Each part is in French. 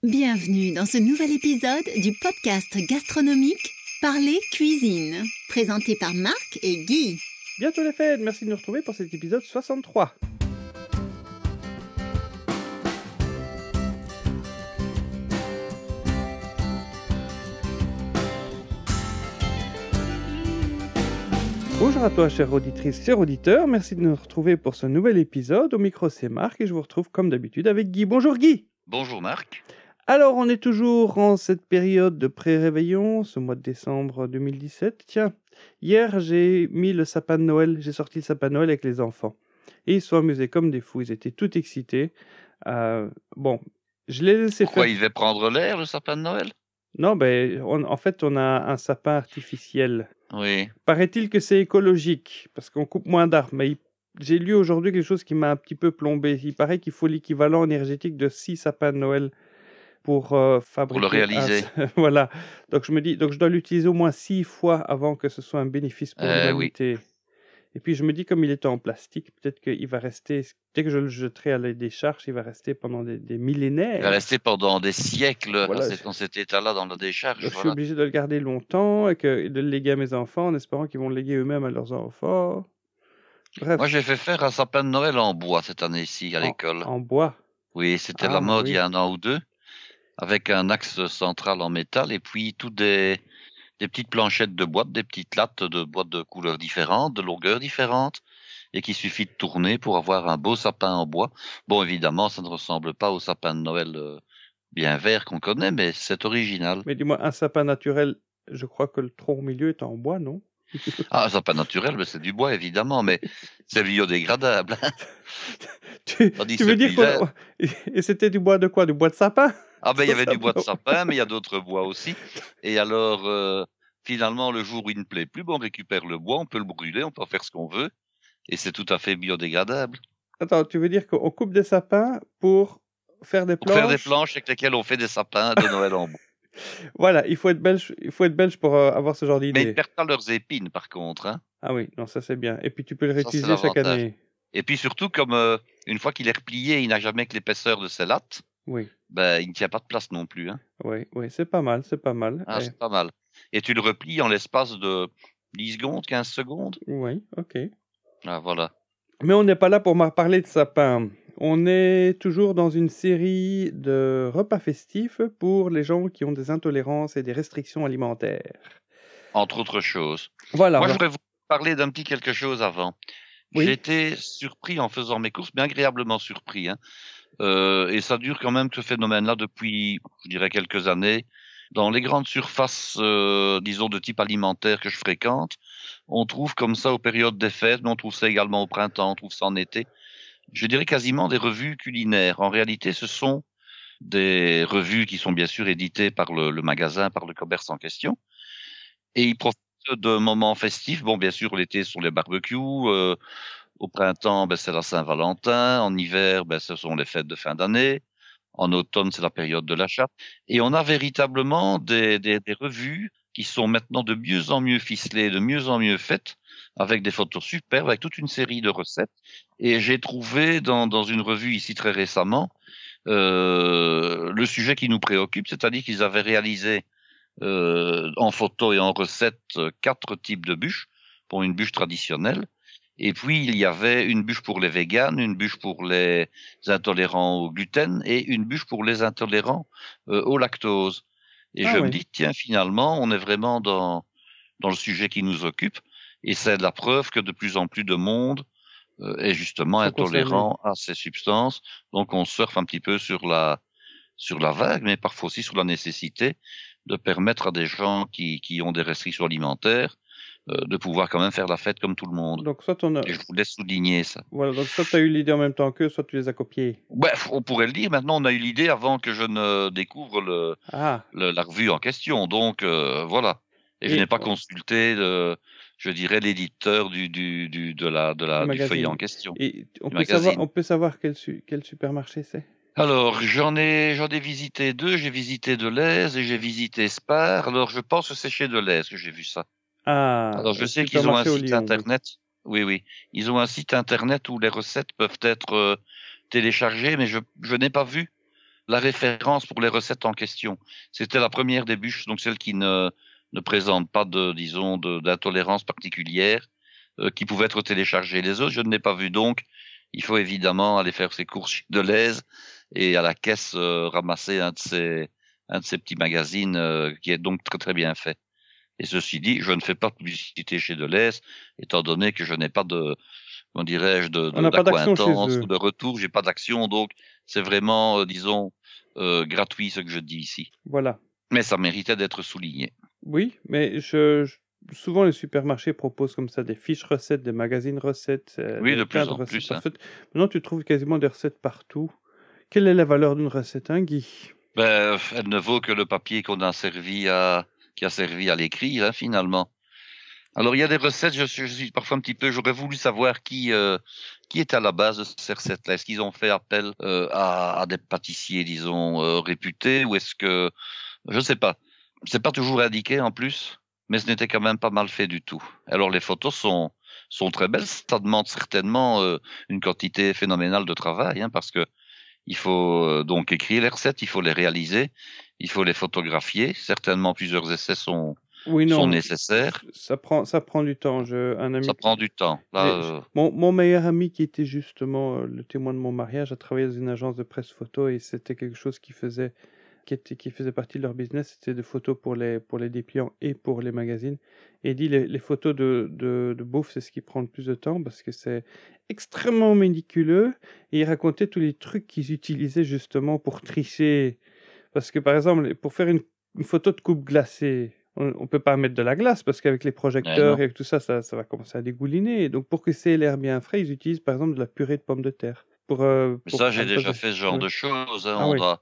Bienvenue dans ce nouvel épisode du podcast gastronomique Parler Cuisine, présenté par Marc et Guy. Bientôt les fêtes, merci de nous retrouver pour cet épisode 63. Bonjour à toi, chère auditrice, chers auditeurs, merci de nous retrouver pour ce nouvel épisode. Au micro, c'est Marc et je vous retrouve comme d'habitude avec Guy. Bonjour Guy. Bonjour Marc. Alors, on est toujours en cette période de pré-réveillon, ce mois de décembre 2017. Tiens, hier, j'ai mis le sapin de Noël, j'ai sorti le sapin de Noël avec les enfants. Et ils se sont amusés comme des fous, ils étaient tout excités. Bon, je les laissais Pourquoi faire... il devait prendre l'air, le sapin de Noël? Non, en fait, on a un sapin artificiel. Oui. Paraît-il que c'est écologique, parce qu'on coupe moins d'arbres, mais j'ai lu aujourd'hui quelque chose qui m'a un petit peu plombé. Il paraît qu'il faut l'équivalent énergétique de 6 sapins de Noël pour fabriquer... Pour le réaliser. Voilà. Donc je me dis, donc je dois l'utiliser au moins 6 fois avant que ce soit un bénéfice pour l'humanité. Oui. Et puis je me dis, comme il était en plastique, peut-être qu'il va rester, dès que je le jetterai à la décharge, il va rester pendant des millénaires. Il va rester pendant des siècles Voilà. dans cet état-là dans la décharge. Donc, je suis obligé de le garder longtemps et de le léguer à mes enfants en espérant qu'ils vont le léguer eux-mêmes à leurs enfants. Bref. Moi, j'ai fait faire un sapin de Noël en bois cette année-ci à l'école. En bois? Oui, c'était la mode il y a un an ou deux, avec un axe central en métal et puis toutes des petites planchettes de boîtes, des petites lattes de boîtes de couleurs différentes, de longueurs différentes, et qu'il suffit de tourner pour avoir un beau sapin en bois. Bon, évidemment, ça ne ressemble pas au sapin de Noël bien vert qu'on connaît, mais c'est original. Mais dis-moi, un sapin naturel, je crois que le tronc au milieu est en bois, non? Ah, un sapin naturel, mais c'est du bois, évidemment, mais c'est biodégradable. tu veux dire Et c'était du bois de quoi? Du bois de sapin? Ah ben, il y avait du bois de sapin, mais il y a d'autres bois aussi. Et alors, finalement, le jour où il ne plaît plus, on récupère le bois, on peut le brûler, on peut en faire ce qu'on veut, et c'est tout à fait biodégradable. Attends, tu veux dire qu'on coupe des sapins pour faire des planches? Pour faire des planches avec lesquelles on fait des sapins de Noël en bois. Voilà, il faut être belge pour avoir ce genre d'idée. Mais ils ne perdent pas leurs épines, par contre. Hein. Ah oui, non, ça c'est bien. Et puis tu peux le réutiliser chaque année. Et puis surtout, comme une fois qu'il est replié, il n'a jamais que l'épaisseur de ses lattes. Oui. Ben, il ne tient pas de place non plus. Hein. Oui, c'est pas mal, c'est pas mal. Ah, c'est pas mal. Et tu le replies en l'espace de 10 secondes, 15 secondes. Oui, ok. Ah, voilà. Mais on n'est pas là pour parler de sapin. On est toujours dans une série de repas festifs pour les gens qui ont des intolérances et des restrictions alimentaires. Entre autres choses. Voilà. Moi, je voudrais vous parler d'un petit quelque chose avant. Oui. J'ai été surpris en faisant mes courses, bien agréablement surpris. Hein. Et ça dure quand même ce phénomène-là depuis, je dirais, quelques années. Dans les grandes surfaces, disons, de type alimentaire que je fréquente, on trouve comme ça aux périodes des fêtes, mais on trouve ça également au printemps, on trouve ça en été. Je dirais quasiment des revues culinaires. En réalité, ce sont des revues qui sont bien sûr éditées par le magasin, par le commerce en question. Et ils profitent de moments festifs. Bon, bien sûr, l'été, ce sont les barbecues. Au printemps, c'est la Saint-Valentin. En hiver, ce sont les fêtes de fin d'année. En automne, c'est la période de l'achat. Et on a véritablement des revues qui sont maintenant de mieux en mieux ficelées, de mieux en mieux faites, avec des photos superbes, avec toute une série de recettes. Et j'ai trouvé dans une revue ici très récemment le sujet qui nous préoccupe, c'est-à-dire qu'ils avaient réalisé en photo et en recette 4 types de bûches pour une bûche traditionnelle. Et puis, il y avait une bûche pour les véganes, une bûche pour les intolérants au gluten et une bûche pour les intolérants au lactose. Et me dis, tiens, finalement, on est vraiment dans le sujet qui nous occupe. Et c'est la preuve que de plus en plus de monde est justement intolérant à ces substances. Donc, on surfe un petit peu sur la vague, mais parfois aussi sur la nécessité de permettre à des gens qui ont des restrictions alimentaires de pouvoir quand même faire la fête comme tout le monde. Donc, et je voulais souligner ça. Voilà, donc soit tu as eu l'idée en même temps qu'eux, soit tu les as copiés. Bref, on pourrait le dire. Maintenant, on a eu l'idée avant que je ne découvre la revue en question. Donc, voilà. Et je n'ai pas consulté, je dirais, l'éditeur du feuillet en question. Et on peut savoir quel supermarché c'est? Alors, j'en ai visité 2. J'ai visité Delhaize et j'ai visité Spar. Alors, je pense que c'est chez Delhaize que j'ai vu ça. Ah, alors, je sais qu'ils ont un site internet. Oui. Ils ont un site internet où les recettes peuvent être téléchargées, mais je n'ai pas vu la référence pour les recettes en question. C'était la première des bûches, donc celle qui ne présente pas d'intolérance particulière, qui pouvait être téléchargée. Les autres, je ne l'ai pas vu, donc il faut évidemment aller faire ses courses chez Deleuze et à la caisse ramasser un de ces petits magazines qui est donc très très bien fait. Et ceci dit, je ne fais pas de publicité chez Deleuze, étant donné que je n'ai pas comment dirais-je, d'acquaintance ou de retour, j'ai pas d'action, donc c'est vraiment, gratuit ce que je dis ici. Voilà. Mais ça méritait d'être souligné. Oui, mais souvent les supermarchés proposent comme ça des fiches recettes, des magazines recettes. Oui, de plus en plus. Hein. Maintenant, tu trouves quasiment des recettes partout. Quelle est la valeur d'une recette, hein, Guy? Elle ne vaut que le papier qui a servi à l'écrire, hein, finalement. Alors, il y a des recettes, je suis parfois un petit peu, j'aurais voulu savoir qui est à la base de ces recettes-là. Est-ce qu'ils ont fait appel à des pâtissiers, réputés, ou est-ce que, je sais pas. C'est pas toujours indiqué en plus, mais ce n'était quand même pas mal fait du tout. Alors, les photos sont très belles. Ça demande certainement une quantité phénoménale de travail, hein, parce que il faut donc écrire les recettes, il faut les réaliser, il faut les photographier. Certainement, plusieurs essais sont nécessaires. Ça prend du temps. Ça prend du temps. Là, mon meilleur ami, qui était justement le témoin de mon mariage, a travaillé dans une agence de presse photo et c'était quelque chose qui faisait partie de leur business. C'était des photos pour les dépliants et pour les magazines. Et il dit les photos de bouffe, c'est ce qui prend le plus de temps parce que c'est extrêmement méticuleux. Et il racontait tous les trucs qu'ils utilisaient justement pour tricher. Parce que par exemple, pour faire une photo de coupe glacée, on peut pas mettre de la glace parce qu'avec les projecteurs et avec tout ça, ça va commencer à dégouliner. Et donc pour que ça ait l'air bien frais, ils utilisent par exemple de la purée de pommes de terre. Ça, j'ai déjà fait ce genre de choses. Hein.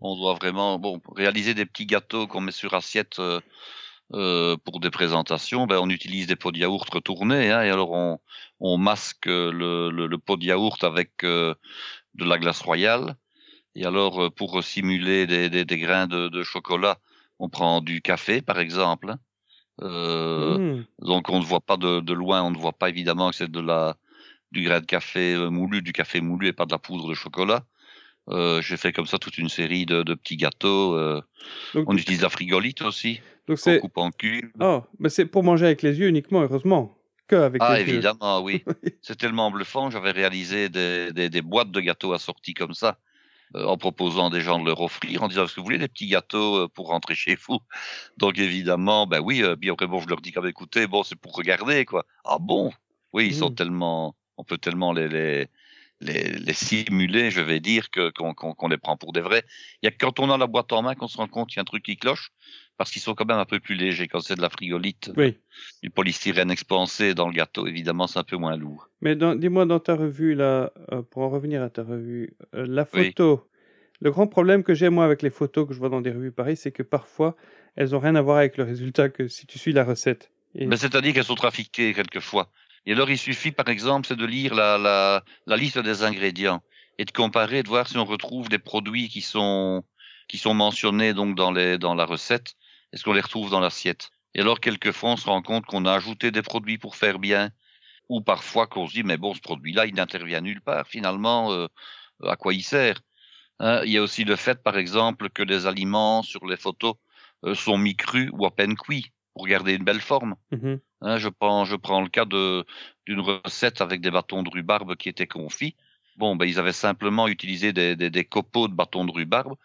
On doit vraiment réaliser des petits gâteaux qu'on met sur assiette pour des présentations. On utilise des pots de yaourt retournés, hein, et alors on masque le pot de yaourt avec de la glace royale. Et alors pour simuler des grains de chocolat, on prend du café, par exemple. Donc on ne voit pas de loin, on ne voit pas évidemment que c'est du grain de café moulu, du café moulu et pas de la poudre de chocolat. J'ai fait comme ça toute une série de petits gâteaux. On utilise la frigolite aussi. Donc on coupe en cubes. Oh, mais c'est pour manger avec les yeux uniquement, heureusement. Avec les yeux. Évidemment, oui. C'est tellement bluffant. J'avais réalisé des boîtes de gâteaux assorties comme ça, en proposant des gens de leur offrir, en disant est-ce que vous voulez des petits gâteaux pour rentrer chez vous? Donc évidemment, oui. Puis après, je leur dis écoutez, c'est pour regarder, quoi. Ah bon? Oui, ils sont tellement, on peut tellement les simuler, je vais dire, qu'on les prend pour des vrais. Il y a que quand on a la boîte en main qu'on se rend compte qu'il y a un truc qui cloche, parce qu'ils sont quand même un peu plus légers quand c'est de la frigolite. Oui. Du polystyrène expansé dans le gâteau, évidemment, c'est un peu moins lourd. Mais dis-moi, dans ta revue, là, pour en revenir à ta revue, la photo, le grand problème que j'ai, moi, avec les photos que je vois dans des revues pareilles, c'est que parfois, elles ont rien à voir avec le résultat que si tu suis la recette. C'est-à-dire qu'elles sont trafiquées, quelquefois. Et alors, il suffit, par exemple, c'est de lire la liste des ingrédients et de comparer, de voir si on retrouve des produits qui sont mentionnés donc dans la recette. Est-ce qu'on les retrouve dans l'assiette? Et alors, quelquefois, on se rend compte qu'on a ajouté des produits pour faire bien, ou parfois qu'on se dit, mais ce produit-là, il n'intervient nulle part. Finalement, à quoi il sert? Hein, il y a aussi le fait, par exemple, que les aliments sur les photos sont mi-crus ou à peine cuits pour garder une belle forme. Hein, je prends le cas d'une recette avec des bâtons de rhubarbe qui étaient confits. Ils avaient simplement utilisé des copeaux de bâtons de rhubarbe.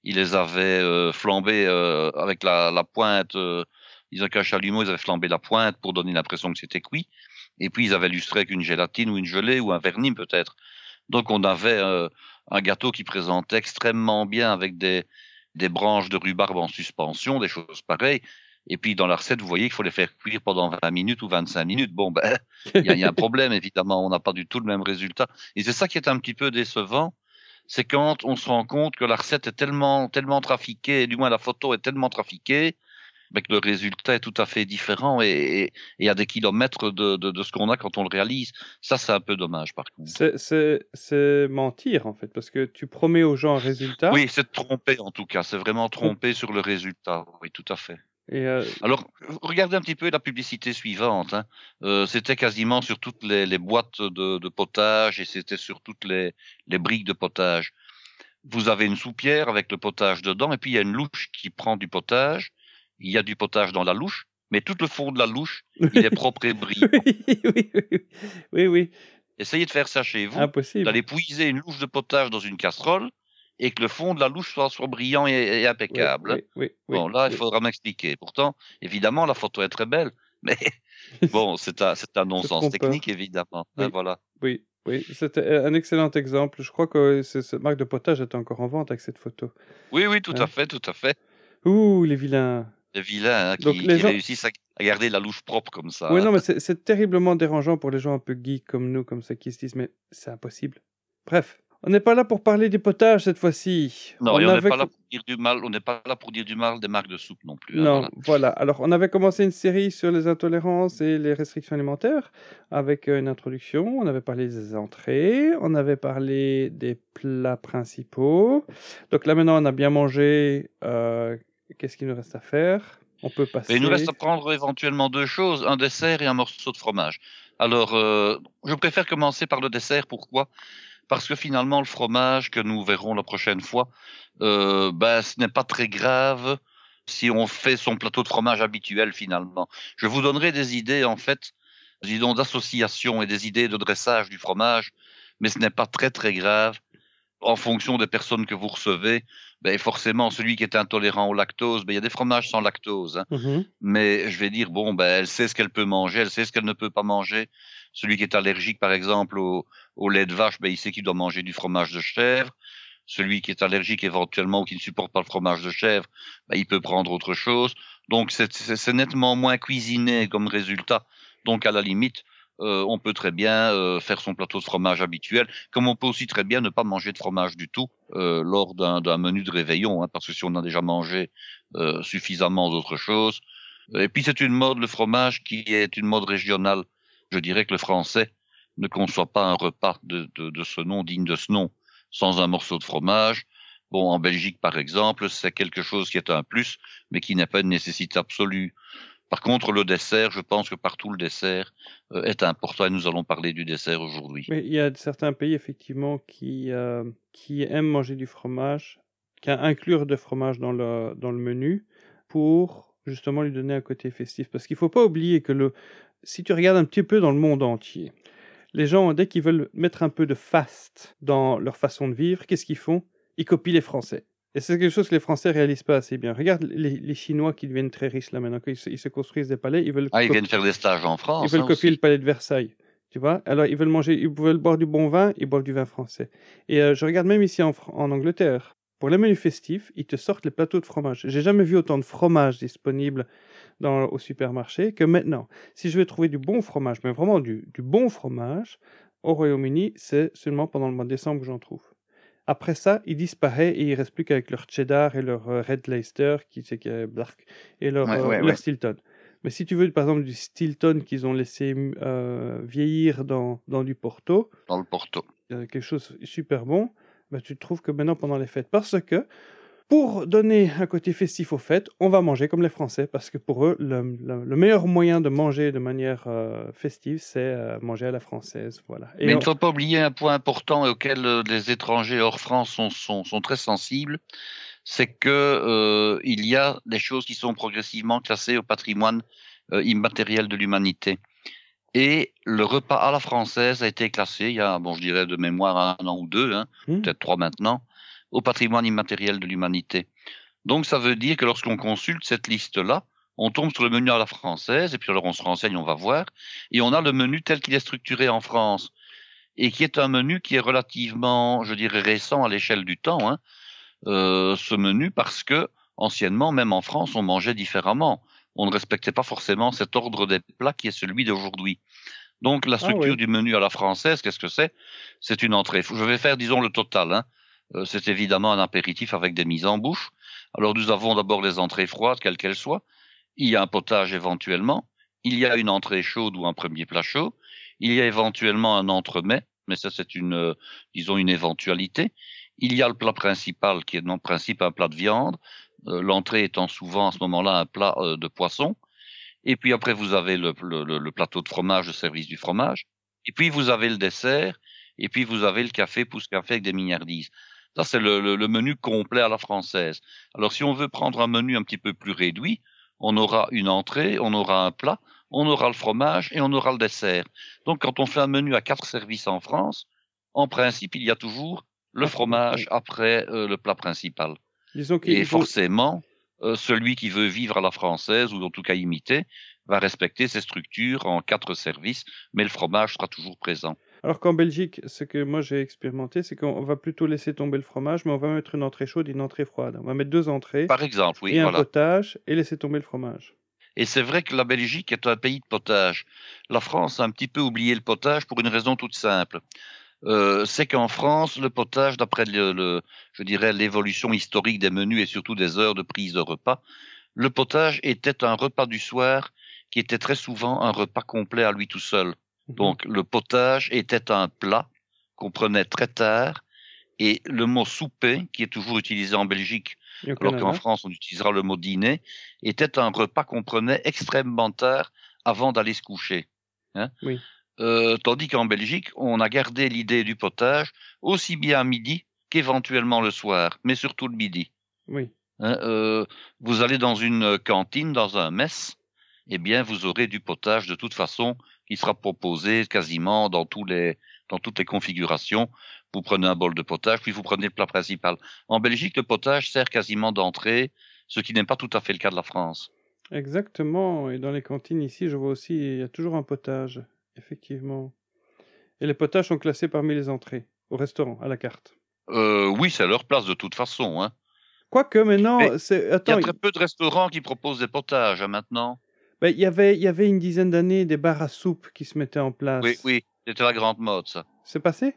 Ils les avaient flambés avec la pointe. Ils avaient un chalumeau, ils avaient flambé la pointe pour donner l'impression que c'était cuit. Et puis ils avaient lustré avec une gélatine ou une gelée ou un vernis peut-être. Donc on avait un gâteau qui présentait extrêmement bien avec des branches de rhubarbe en suspension, des choses pareilles. Et puis dans la recette, vous voyez qu'il faut les faire cuire pendant 20 minutes ou 25 minutes. Il y a un problème, évidemment, on n'a pas du tout le même résultat. Et c'est ça qui est un petit peu décevant, c'est quand on se rend compte que la recette est tellement trafiquée, du moins la photo est tellement trafiquée, que le résultat est tout à fait différent et à des kilomètres de ce qu'on a quand on le réalise. Ça, c'est un peu dommage, par contre. C'est mentir, en fait, parce que tu promets aux gens un résultat. Oui, c'est tromper, en tout cas. C'est vraiment tromper sur le résultat. Oui, tout à fait. Alors, regardez un petit peu la publicité suivante. Hein. C'était quasiment sur toutes les boîtes de potage et c'était sur toutes les briques de potage. Vous avez une soupière avec le potage dedans, et puis il y a une louche qui prend du potage. Il y a du potage dans la louche, mais tout le fond de la louche, il est propre et brillant. Oui. Essayez de faire ça chez vous. Impossible. D'aller puiser une louche de potage dans une casserole et que le fond de la louche soit brillant et impeccable. Oui. Bon, là, il faudra m'expliquer. Pourtant, évidemment, la photo est très belle, mais bon, c'est un non-sens technique, évidemment. Oui. Voilà. Oui, c'était un excellent exemple. Je crois que cette marque de potage est encore en vente avec cette photo. Oui, tout à fait. Ouh, les vilains. Les vilains, Donc, qui les gens... réussissent à garder la louche propre comme ça. Oui, non, mais c'est terriblement dérangeant pour les gens un peu geeks comme nous, comme ça, qui se disent, mais c'est impossible. Bref, on n'est pas là pour parler du potage cette fois-ci. Non, on n'est pas là pour dire du mal. On n'est pas là pour dire du mal des marques de soupe non plus. Non, voilà. Alors, on avait commencé une série sur les intolérances et les restrictions alimentaires avec une introduction. On avait parlé des entrées, on avait parlé des plats principaux. Donc là, maintenant, on a bien mangé. Qu'est-ce qu'il nous reste à faire? On peut passer. Et il nous reste à prendre éventuellement deux choses, un dessert et un morceau de fromage. Alors, je préfère commencer par le dessert. Pourquoi? Parce que finalement, le fromage que nous verrons la prochaine fois, ce n'est pas très grave si on fait son plateau de fromage habituel finalement. Je vous donnerai des idées en fait, disons d'association et des idées de dressage du fromage, mais ce n'est pas très très grave. En fonction des personnes que vous recevez, forcément, celui qui est intolérant au lactose, il y a des fromages sans lactose. Hein. Mais je vais dire, elle sait ce qu'elle peut manger, elle sait ce qu'elle ne peut pas manger. Celui qui est allergique, par exemple, au lait de vache, il sait qu'il doit manger du fromage de chèvre. Celui qui est allergique éventuellement ou qui ne supporte pas le fromage de chèvre, il peut prendre autre chose. Donc, c'est nettement moins cuisiné comme résultat. Donc, à la limite, on peut très bien faire son plateau de fromage habituel, comme on peut aussi très bien ne pas manger de fromage du tout lors d'un menu de réveillon, hein, parce que si on a déjà mangé suffisamment d'autres choses. Et puis c'est une mode, le fromage, qui est une mode régionale. Je dirais que le français ne conçoit pas un repas de ce nom, digne de ce nom, sans un morceau de fromage. Bon, en Belgique, par exemple, c'est quelque chose qui est un plus, mais qui n'est pas une nécessité absolue. Par contre, le dessert, je pense que partout le dessert est important et nous allons parler du dessert aujourd'hui. Mais il y a certains pays, effectivement, qui aiment manger du fromage, qui inclure de fromage dans le menu pour justement lui donner un côté festif. Parce qu'il ne faut pas oublier que si tu regardes un petit peu dans le monde entier, les gens, dès qu'ils veulent mettre un peu de faste dans leur façon de vivre, qu'est-ce qu'ils font? Ils copient les Français. Et c'est quelque chose que les Français réalisent pas assez bien. Regarde les Chinois qui deviennent très riches là maintenant, qu'ils se construisent des palais, ils viennent faire des stages en France. Ils veulent copier le palais de Versailles, tu vois. Alors ils veulent boire du bon vin, ils boivent du vin français. Et je regarde même ici en Angleterre, pour les menus festifs, ils te sortent les plateaux de fromage. J'ai jamais vu autant de fromage disponible au supermarché que maintenant. Si je veux trouver du bon fromage, mais vraiment du bon fromage, au Royaume-Uni, c'est seulement pendant le mois de décembre que j'en trouve. Après ça, il disparaît et il reste plus qu'avec leur cheddar et leur Red Leicester, qui est Blark, et leur Stilton. Mais si tu veux, par exemple, du Stilton qu'ils ont laissé vieillir dans du Porto, dans le Porto, quelque chose de super bon, tu trouves que maintenant pendant les fêtes, parce que pour donner un côté festif aux fêtes, on va manger comme les Français, parce que pour eux, le meilleur moyen de manger de manière festive, c'est manger à la française. Voilà. Mais il ne faut pas oublier un point important auquel les étrangers hors France sont très sensibles, c'est que il y a des choses qui sont progressivement classées au patrimoine immatériel de l'humanité. Et le repas à la française a été classé il y a, je dirais de mémoire 1 an ou 2, peut-être 3 maintenant, au patrimoine immatériel de l'humanité. Donc ça veut dire que lorsqu'on consulte cette liste-là, on tombe sur le menu à la française, et puis alors on se renseigne, on va voir, et on a le menu tel qu'il est structuré en France, et qui est un menu qui est relativement, je dirais, récent à l'échelle du temps, ce menu, parce que anciennement, même en France, on mangeait différemment. On ne respectait pas forcément cet ordre des plats qui est celui d'aujourd'hui. Donc la structure du menu à la française, qu'est-ce que c'est? C'est une entrée. Je vais faire, disons, le total, c'est évidemment un apéritif avec des mises en bouche. Alors nous avons d'abord les entrées froides, quelles qu'elles soient. Il y a un potage éventuellement. Il y a une entrée chaude ou un premier plat chaud. Il y a éventuellement un entremets, mais ça c'est une éventualité. Il y a le plat principal qui est en principe un plat de viande. L'entrée étant souvent à ce moment-là un plat de poisson. Et puis après vous avez le plateau de fromage, le service du fromage. Et puis vous avez le dessert. Et puis vous avez le café, pousse-café avec des mignardises. Ça, c'est le menu complet à la française. Alors, si on veut prendre un menu un petit peu plus réduit, on aura une entrée, on aura un plat, on aura le fromage et on aura le dessert. Donc, quand on fait un menu à 4 services en France, en principe, il y a toujours le fromage après le plat principal. Et forcément, celui qui veut vivre à la française, ou en tout cas imiter, va respecter ces structures en 4 services, mais le fromage sera toujours présent. Alors qu'en Belgique, ce que moi j'ai expérimenté, c'est qu'on va plutôt laisser tomber le fromage, mais on va mettre une entrée chaude et une entrée froide. On va mettre 2 entrées, par exemple, oui, et un potage, et laisser tomber le fromage. Et c'est vrai que la Belgique est un pays de potage. La France a un petit peu oublié le potage pour une raison toute simple. C'est qu'en France, le potage, d'après je dirais l'évolution historique des menus et surtout des heures de prise de repas, le potage était un repas du soir qui était très souvent un repas complet à lui tout seul. Donc, le potage était un plat qu'on prenait très tard, et le mot souper, qui est toujours utilisé en Belgique, alors qu'en France, on utilisera le mot dîner, était un repas qu'on prenait extrêmement tard avant d'aller se coucher. Hein, oui. Tandis qu'en Belgique, on a gardé l'idée du potage aussi bien à midi qu'éventuellement le soir, mais surtout le midi. Oui. Hein, vous allez dans une cantine, dans un mess, eh bien, vous aurez du potage de toute façon qui sera proposé quasiment dans toutes les configurations. Vous prenez un bol de potage, puis vous prenez le plat principal. En Belgique, le potage sert quasiment d'entrée, ce qui n'est pas tout à fait le cas de la France. Exactement. Et dans les cantines ici, je vois aussi, il y a toujours un potage, effectivement. Et les potages sont classés parmi les entrées, au restaurant, à la carte. Oui, c'est leur place de toute façon. Hein. Quoique maintenant, il y a très peu de restaurants qui proposent des potages maintenant. Il y avait une dizaine d'années des bars à soupe qui se mettaient en place. Oui, c'était la grande mode, ça. C'est passé ?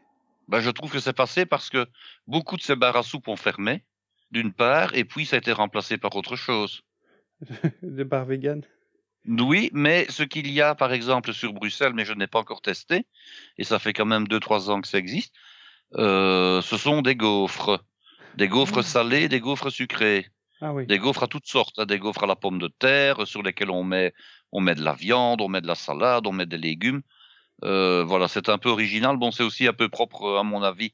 Je trouve que c'est passé parce que beaucoup de ces bars à soupe ont fermé, d'une part, et puis ça a été remplacé par autre chose. Des bars véganes. Oui, mais ce qu'il y a, par exemple, sur Bruxelles, mais je n'ai pas encore testé, et ça fait quand même 2-3 ans que ça existe, ce sont des gaufres. Des gaufres salées, des gaufres sucrées. Ah oui. Des gaufres à toutes sortes, hein, des gaufres à la pomme de terre, sur lesquelles on met de la viande, on met de la salade, on met des légumes. Voilà, c'est un peu original. Bon, c'est aussi un peu propre, à mon avis,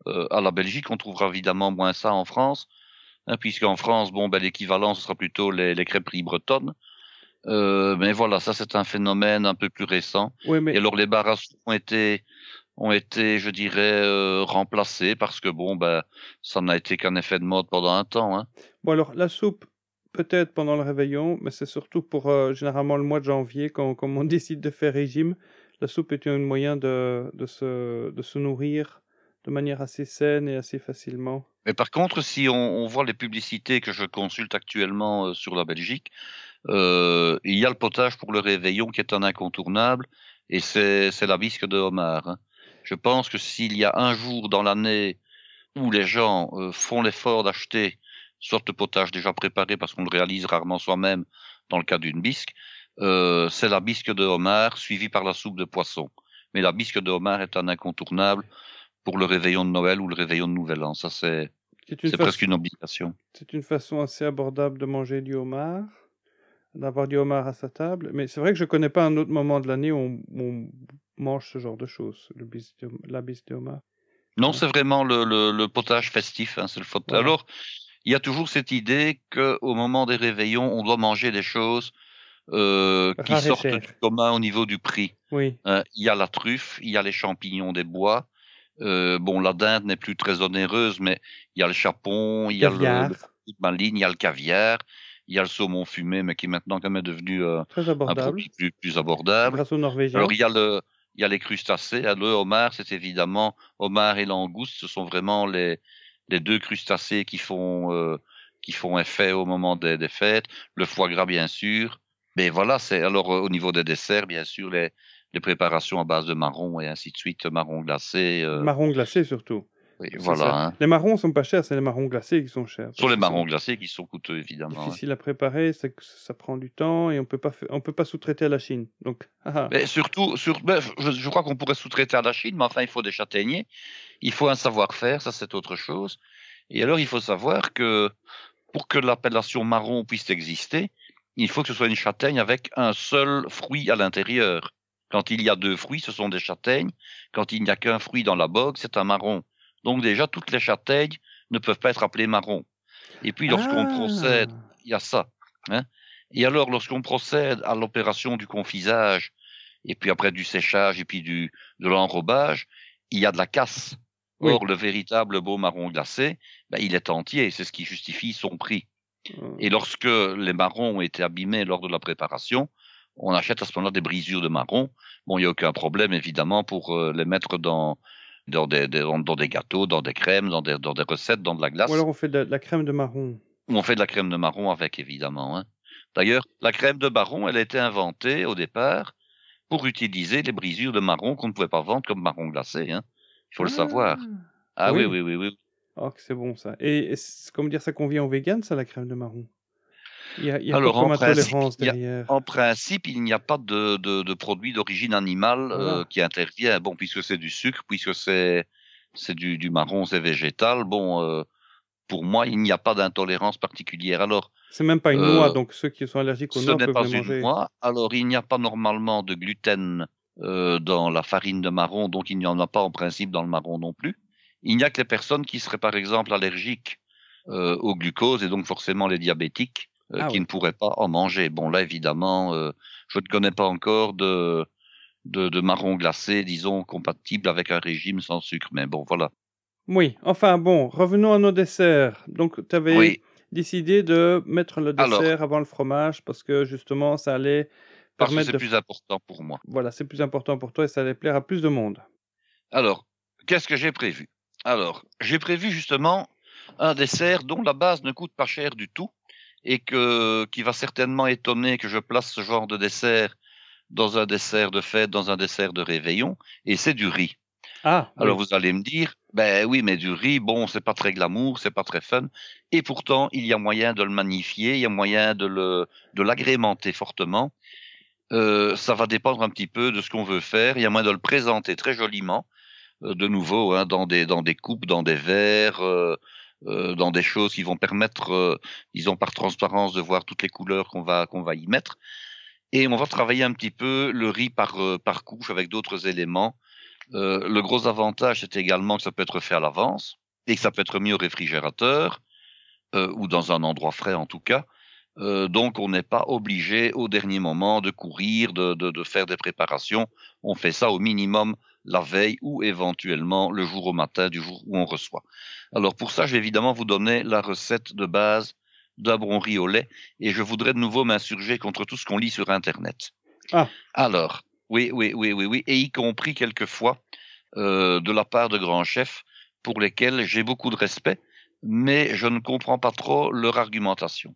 à la Belgique. On trouvera évidemment moins ça en France, hein, puisqu'en France, l'équivalent, ce sera plutôt les crêperies bretonnes. Mais voilà, ça c'est un phénomène un peu plus récent. Oui, mais... Et alors les bars à soupe ont été, je dirais, remplacés parce que ça n'a été qu'un effet de mode pendant un temps. Hein. Bon alors la soupe, peut-être pendant le réveillon, mais c'est surtout pour généralement le mois de janvier, quand on décide de faire régime. La soupe est un moyen de se nourrir de manière assez saine et assez facilement. Mais par contre, si on voit les publicités que je consulte actuellement sur la Belgique, il y a le potage pour le réveillon qui est un incontournable, et c'est la bisque de homard. Hein. Je pense que s'il y a un jour dans l'année où les gens font l'effort d'acheter soit le potage déjà préparé parce qu'on le réalise rarement soi-même dans le cas d'une bisque, c'est la bisque de homard suivie par la soupe de poisson. Mais la bisque de homard est un incontournable pour le réveillon de Noël ou le réveillon de Nouvel An. Ça, c'est presque une obligation. C'est une façon assez abordable de manger du homard, d'avoir du homard à sa table. Mais c'est vrai que je connais pas un autre moment de l'année où on mange ce genre de choses, la bisque de homard. Non, c'est vraiment le potage festif. Hein, c'est le faute. Voilà. Alors, il y a toujours cette idée qu'au moment des réveillons, on doit manger des choses qui sortent du commun au niveau du prix. Oui. Il y a la truffe, il y a les champignons des bois. La dinde n'est plus très onéreuse, mais il y a le chapon, il y a le maline, il y a le caviar, il y a le saumon fumé, mais qui maintenant quand même est devenu un produit plus abordable. Grâce aux Norvégiens. Alors il y a les crustacés. Le homard, c'est évidemment homard et langouste. Ce sont vraiment les 2 crustacés qui font effet au moment des fêtes. Le foie gras, bien sûr. Mais voilà, c'est alors au niveau des desserts, bien sûr, les préparations à base de marrons et ainsi de suite, marrons glacés. Marrons glacés surtout. Oui, voilà. Hein. Les marrons sont pas chers, c'est les marrons glacés qui sont chers. Ce sont les marrons glacés qui sont coûteux, évidemment. Difficile à préparer, ça prend du temps et on peut pas sous-traiter à la Chine. Donc, Mais surtout, je crois qu'on pourrait sous-traiter à la Chine, mais enfin, il faut des châtaigniers, il faut un savoir-faire, ça c'est autre chose. Et alors, il faut savoir que pour que l'appellation marron puisse exister, il faut que ce soit une châtaigne avec un seul fruit à l'intérieur. Quand il y a 2 fruits, ce sont des châtaignes. Quand il n'y a qu'un fruit dans la bogue, c'est un marron. Donc déjà, toutes les châtaignes ne peuvent pas être appelées marrons. Et puis lorsqu'on procède, il y a ça. Hein. Et alors, lorsqu'on procède à l'opération du confisage, et puis après du séchage, et puis de l'enrobage, il y a de la casse. Or, le véritable beau marron glacé, il est entier, c'est ce qui justifie son prix. Et lorsque les marrons ont été abîmés lors de la préparation, on achète à ce moment-là des brisures de marron. Bon, il n'y a aucun problème, évidemment, pour les mettre dans des gâteaux, dans des crèmes, dans des recettes, dans de la glace. Ou alors on fait de la crème de marron. On fait de la crème de marron avec, évidemment. Hein. D'ailleurs, la crème de marron, elle a été inventée au départ pour utiliser les brisures de marron qu'on ne pouvait pas vendre comme marron glacé. Hein. Il faut le savoir. Ah oui. Oh, que c'est bon ça. Et comment dire, ça convient aux véganes, ça, la crème de marron? Il y a Alors, quoi comme intolérance derrière? En principe, il n'y a pas de produit d'origine animale qui intervient. Bon, puisque c'est du sucre, puisque c'est du marron, c'est végétal. Bon, pour moi, il n'y a pas d'intolérance particulière. Alors, c'est même pas une noix, donc ceux qui sont allergiques aux noix peuvent les manger. Ce n'est pas une noix. Alors, il n'y a pas normalement de gluten dans la farine de marron, donc il n'y en a pas en principe dans le marron non plus. Il n'y a que les personnes qui seraient par exemple allergiques au glucose et donc forcément les diabétiques qui ne pourraient pas en manger. Bon là évidemment, je ne connais pas encore de marron glacé, disons, compatible avec un régime sans sucre. Mais bon voilà. Oui, enfin bon, revenons à nos desserts. Donc tu avais décidé de mettre le dessert avant le fromage parce que justement ça allait permettre... Parce que c'est plus important pour moi. Voilà, c'est plus important pour toi et ça allait plaire à plus de monde. Alors, qu'est-ce que j'ai prévu? Alors, j'ai prévu justement un dessert dont la base ne coûte pas cher du tout et qui va certainement étonner que je place ce genre de dessert dans un dessert de fête, dans un dessert de réveillon, et c'est du riz. Alors vous allez me dire, ben oui, mais du riz, bon, c'est pas très glamour, c'est pas très fun, et pourtant il y a moyen de le magnifier, il y a moyen de l'agrémenter fortement. Ça va dépendre un petit peu de ce qu'on veut faire. Il y a moyen de le présenter très joliment. De nouveau, hein, dans des coupes, dans des verres, dans des choses qui vont permettre, disons par transparence, de voir toutes les couleurs qu'on va y mettre. Et on va travailler un petit peu le riz par couche avec d'autres éléments. Le gros avantage, c'est également que ça peut être fait à l'avance et que ça peut être mis au réfrigérateur ou dans un endroit frais en tout cas. Donc on n'est pas obligé au dernier moment de courir, de faire des préparations. On fait ça au minimum la veille ou éventuellement le jour au matin du jour où on reçoit. Alors pour ça, je vais évidemment vous donner la recette de base d'un bon riz au lait et je voudrais de nouveau m'insurger contre tout ce qu'on lit sur Internet. Alors, oui, et y compris quelquefois de la part de grands chefs pour lesquels j'ai beaucoup de respect, mais je ne comprends pas trop leur argumentation.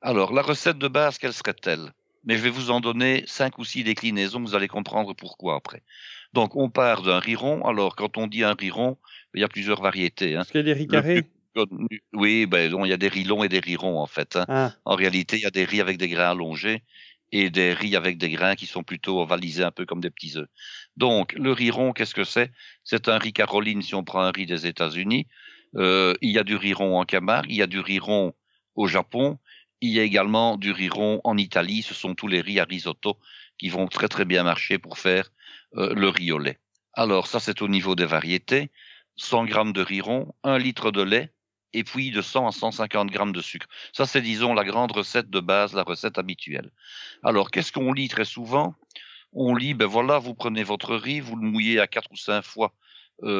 Alors, la recette de base, quelle serait-elle? Mais je vais vous en donner 5 ou 6 déclinaisons, vous allez comprendre pourquoi après. Donc, on part d'un riz rond. Alors, quand on dit un riz rond, il y a plusieurs variétés. Hein. Est-ce qu'il y a des riz carrés? Oui, il y a des riz longs et des riz ronds, en fait. Hein. En réalité, il y a des riz avec des grains allongés et des riz avec des grains qui sont plutôt ovalisés, un peu comme des petits œufs. Donc, le riz rond, qu'est-ce que c'est? C'est un riz Caroline, si on prend un riz des États-Unis. Il y a du riz rond en Camargue, il y a du riz rond au Japon. Il y a également du riz rond en Italie. Ce sont tous les riz à risotto qui vont très très bien marcher pour faire le riz au lait. Alors ça, c'est au niveau des variétés. 100 grammes de riz rond, 1 litre de lait et puis de 100 à 150 grammes de sucre. Ça, c'est disons la grande recette de base, la recette habituelle. Alors, qu'est-ce qu'on lit très souvent? On lit, ben voilà, vous prenez votre riz, vous le mouillez à 4 ou 5 fois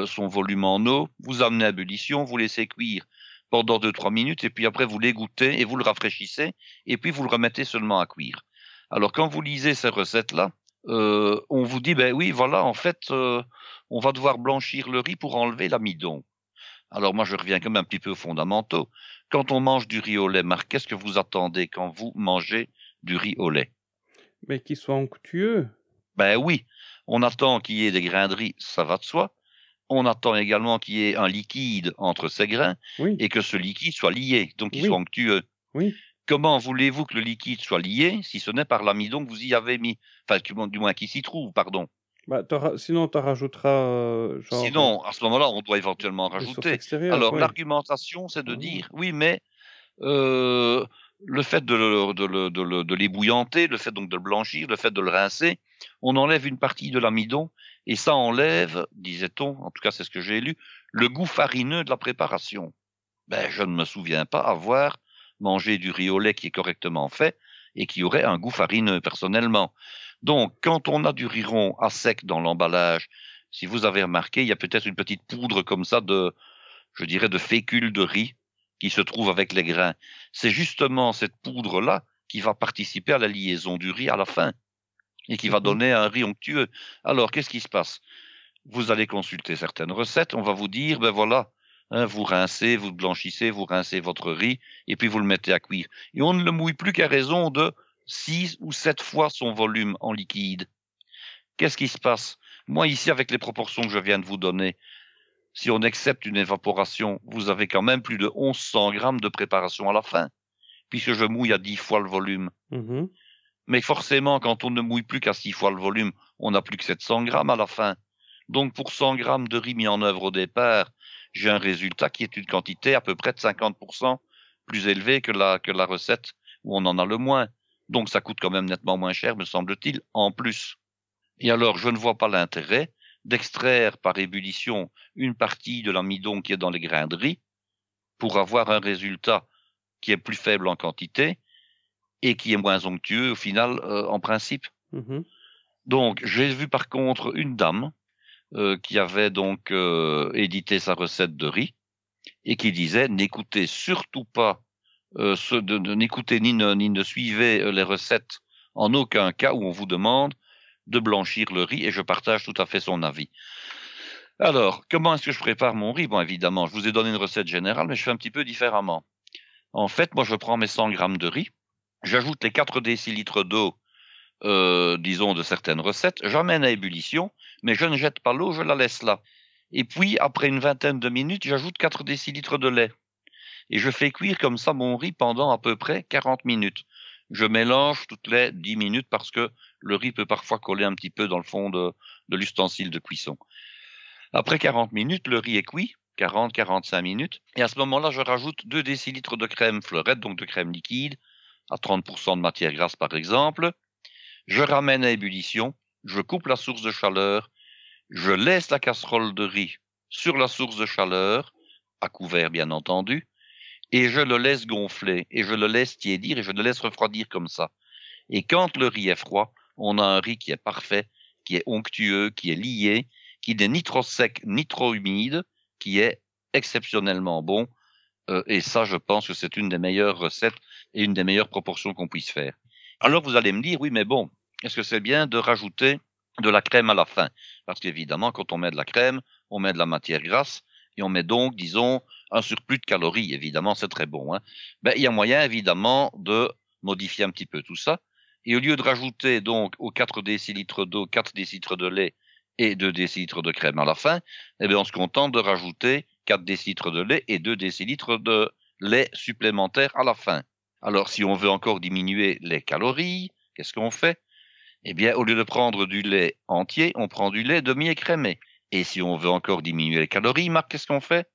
son volume en eau, vous amenez à ébullition, vous laissez cuire pendant 2-3 minutes, et puis après vous l'égouttez et vous le rafraîchissez, et puis vous le remettez seulement à cuire. Alors quand vous lisez ces recettes-là, on vous dit, ben oui, voilà, en fait, on va devoir blanchir le riz pour enlever l'amidon. Alors moi, je reviens quand même un petit peu aux fondamentaux. Quand on mange du riz au lait, Marc, qu'est-ce que vous attendez quand vous mangez du riz au lait? Mais qu'il soit onctueux. Ben oui, on attend qu'il y ait des grains de riz, ça va de soi. On attend également qu'il y ait un liquide entre ces grains et que ce liquide soit lié, donc qu'il soit onctueux. Oui. Comment voulez-vous que le liquide soit lié si ce n'est par l'amidon que vous y avez mis? Enfin, du moins qui s'y trouve, pardon. Sinon, tu rajouteras... Sinon, à ce moment-là, on doit éventuellement rajouter. Alors, l'argumentation, c'est de dire, oui, mais le fait de l'ébouillanter, le fait donc de le blanchir, le fait de le rincer, on enlève une partie de l'amidon et ça enlève, disait-on, en tout cas c'est ce que j'ai lu, le goût farineux de la préparation. Ben, je ne me souviens pas avoir mangé du riz au lait qui est correctement fait et qui aurait un goût farineux personnellement. Donc, quand on a du riz rond à sec dans l'emballage, si vous avez remarqué, il y a peut-être une petite poudre comme ça je dirais, de fécule de riz qui se trouve avec les grains. C'est justement cette poudre-là qui va participer à la liaison du riz à la fin et qui va donner un riz onctueux. Alors, qu'est-ce qui se passe? Vous allez consulter certaines recettes, on va vous dire, ben voilà, hein, vous rincez, vous blanchissez, vous rincez votre riz et puis vous le mettez à cuire. Et on ne le mouille plus qu'à raison de 6 ou 7 fois son volume en liquide. Qu'est-ce qui se passe? Moi, ici, avec les proportions que je viens de vous donner, si on accepte une évaporation, vous avez quand même plus de 1100 grammes de préparation à la fin, puisque je mouille à 10 fois le volume. Mhm. Mais forcément, quand on ne mouille plus qu'à 6 fois le volume, on n'a plus que 700 grammes à la fin. Donc, pour 100 grammes de riz mis en œuvre au départ, j'ai un résultat qui est une quantité à peu près de 50% plus élevée que la recette où on en a le moins. Donc, ça coûte quand même nettement moins cher, me semble-t-il, en plus. Et alors, je ne vois pas l'intérêt d'extraire par ébullition une partie de l'amidon qui est dans les grains de riz pour avoir un résultat qui est plus faible en quantité et qui est moins onctueux au final en principe. Mhm. Donc, j'ai vu par contre une dame qui avait donc édité sa recette de riz et qui disait n'écoutez surtout pas n'écoutez ni ne suivez les recettes en aucun cas où on vous demande de blanchir le riz, et je partage tout à fait son avis. Alors, comment est-ce que je prépare mon riz? Bon, évidemment, je vous ai donné une recette générale, mais je fais un petit peu différemment. En fait, moi, je prends mes 100 grammes de riz, j'ajoute les 4 décilitres d'eau, disons, de certaines recettes, j'amène à ébullition, mais je ne jette pas l'eau, je la laisse là. Et puis, après une vingtaine de minutes, j'ajoute 4 décilitres de lait. Et je fais cuire comme ça mon riz pendant à peu près 40 minutes. Je mélange toutes les 10 minutes parce que le riz peut parfois coller un petit peu dans le fond de l'ustensile de cuisson. Après 40 minutes, le riz est cuit, 40-45 minutes. Et à ce moment-là, je rajoute 2 décilitres de crème fleurette, donc de crème liquide, à 30% de matière grasse par exemple. Je ramène à ébullition, je coupe la source de chaleur, je laisse la casserole de riz sur la source de chaleur, à couvert bien entendu, et je le laisse gonfler, et je le laisse tiédir, et je le laisse refroidir comme ça. Et quand le riz est froid, on a un riz qui est parfait, qui est onctueux, qui est lié, qui n'est ni trop sec, ni trop humide, qui est exceptionnellement bon. Et ça, je pense que c'est une des meilleures recettes et une des meilleures proportions qu'on puisse faire. Alors vous allez me dire, oui, mais bon, est-ce que c'est bien de rajouter de la crème à la fin? Parce qu'évidemment, quand on met de la crème, on met de la matière grasse, et on met donc, disons, un surplus de calories. Évidemment, c'est très bon. Ben, il y a moyen, évidemment, de modifier un petit peu tout ça. Et au lieu de rajouter donc aux 4 décilitres d'eau, 4 décilitres de lait et 2 décilitres de crème à la fin, eh bien, on se contente de rajouter 4 décilitres de lait et 2 décilitres de lait supplémentaire à la fin. Alors, si on veut encore diminuer les calories, qu'est-ce qu'on fait? Eh bien, au lieu de prendre du lait entier, on prend du lait demi-écrémé. Et si on veut encore diminuer les calories, Marc, qu'est-ce qu'on fait?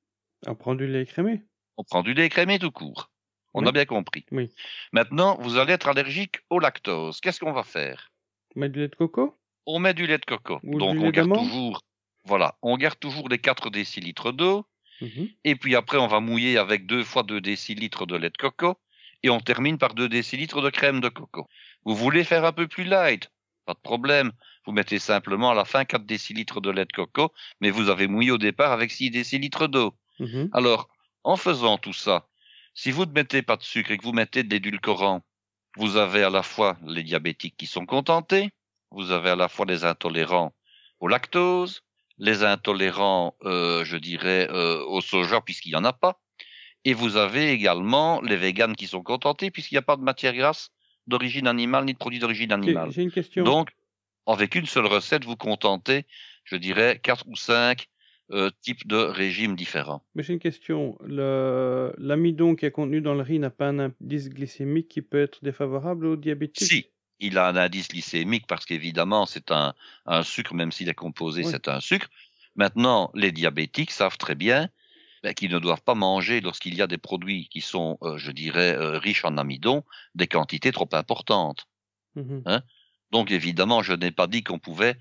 On prend du lait écrémé. On prend du lait écrémé tout court. On Oui. a bien compris. Oui. Maintenant, vous allez être allergique au lactose. Qu'est-ce qu'on va faire? On met du lait de coco? On met du lait de coco. Ou donc du on lait garde d'amande? toujours, voilà, on garde toujours les 4 décilitres d'eau. Mhm. Et puis après, on va mouiller avec 2 fois 2 décilitres de lait de coco. Et on termine par 2 décilitres de crème de coco. Vous voulez faire un peu plus light? Pas de problème. Vous mettez simplement à la fin 4 décilitres de lait de coco, mais vous avez mouillé au départ avec 6 décilitres d'eau. Mhm. Alors, en faisant tout ça, si vous ne mettez pas de sucre et que vous mettez de l'édulcorant, vous avez à la fois les diabétiques qui sont contentés, vous avez à la fois les intolérants au lactose, les intolérants, je dirais, au soja puisqu'il n'y en a pas, et vous avez également les véganes qui sont contentés puisqu'il n'y a pas de matière grasse d'origine animale ni de produits d'origine animale. J'ai une question. Donc, avec une seule recette, vous contentez, je dirais, 4 ou 5 types de régimes différents. Mais j'ai une question. L'amidon qui est contenu dans le riz n'a pas un indice glycémique qui peut être défavorable aux diabétiques? Si, il a un indice glycémique parce qu'évidemment, c'est un sucre, même s'il est composé, Oui. c'est un sucre. Maintenant, les diabétiques savent très bien qui ne doivent pas manger lorsqu'il y a des produits qui sont, je dirais, riches en amidon, des quantités trop importantes. Mhm. Hein. Donc évidemment, je n'ai pas dit qu'on pouvait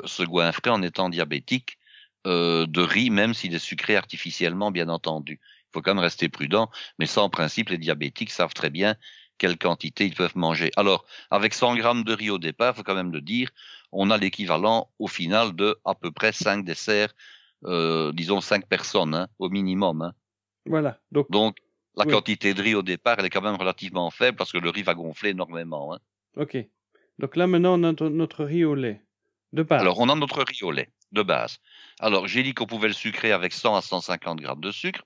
se goinfrer en étant diabétique de riz, même s'il est sucré artificiellement, bien entendu. Il faut quand même rester prudent, mais ça, en principe, les diabétiques savent très bien quelle quantité ils peuvent manger. Alors, avec 100 grammes de riz au départ, il faut quand même le dire, on a l'équivalent au final de à peu près 5 desserts, disons 5 personnes, hein, au minimum. Hein. Voilà. Donc, la oui. quantité de riz au départ, elle est quand même relativement faible parce que le riz va gonfler énormément. Hein. Ok. Donc là, maintenant, on a notre riz au lait de base. Alors, on a notre riz au lait de base. Alors, j'ai dit qu'on pouvait le sucrer avec 100 à 150 grammes de sucre,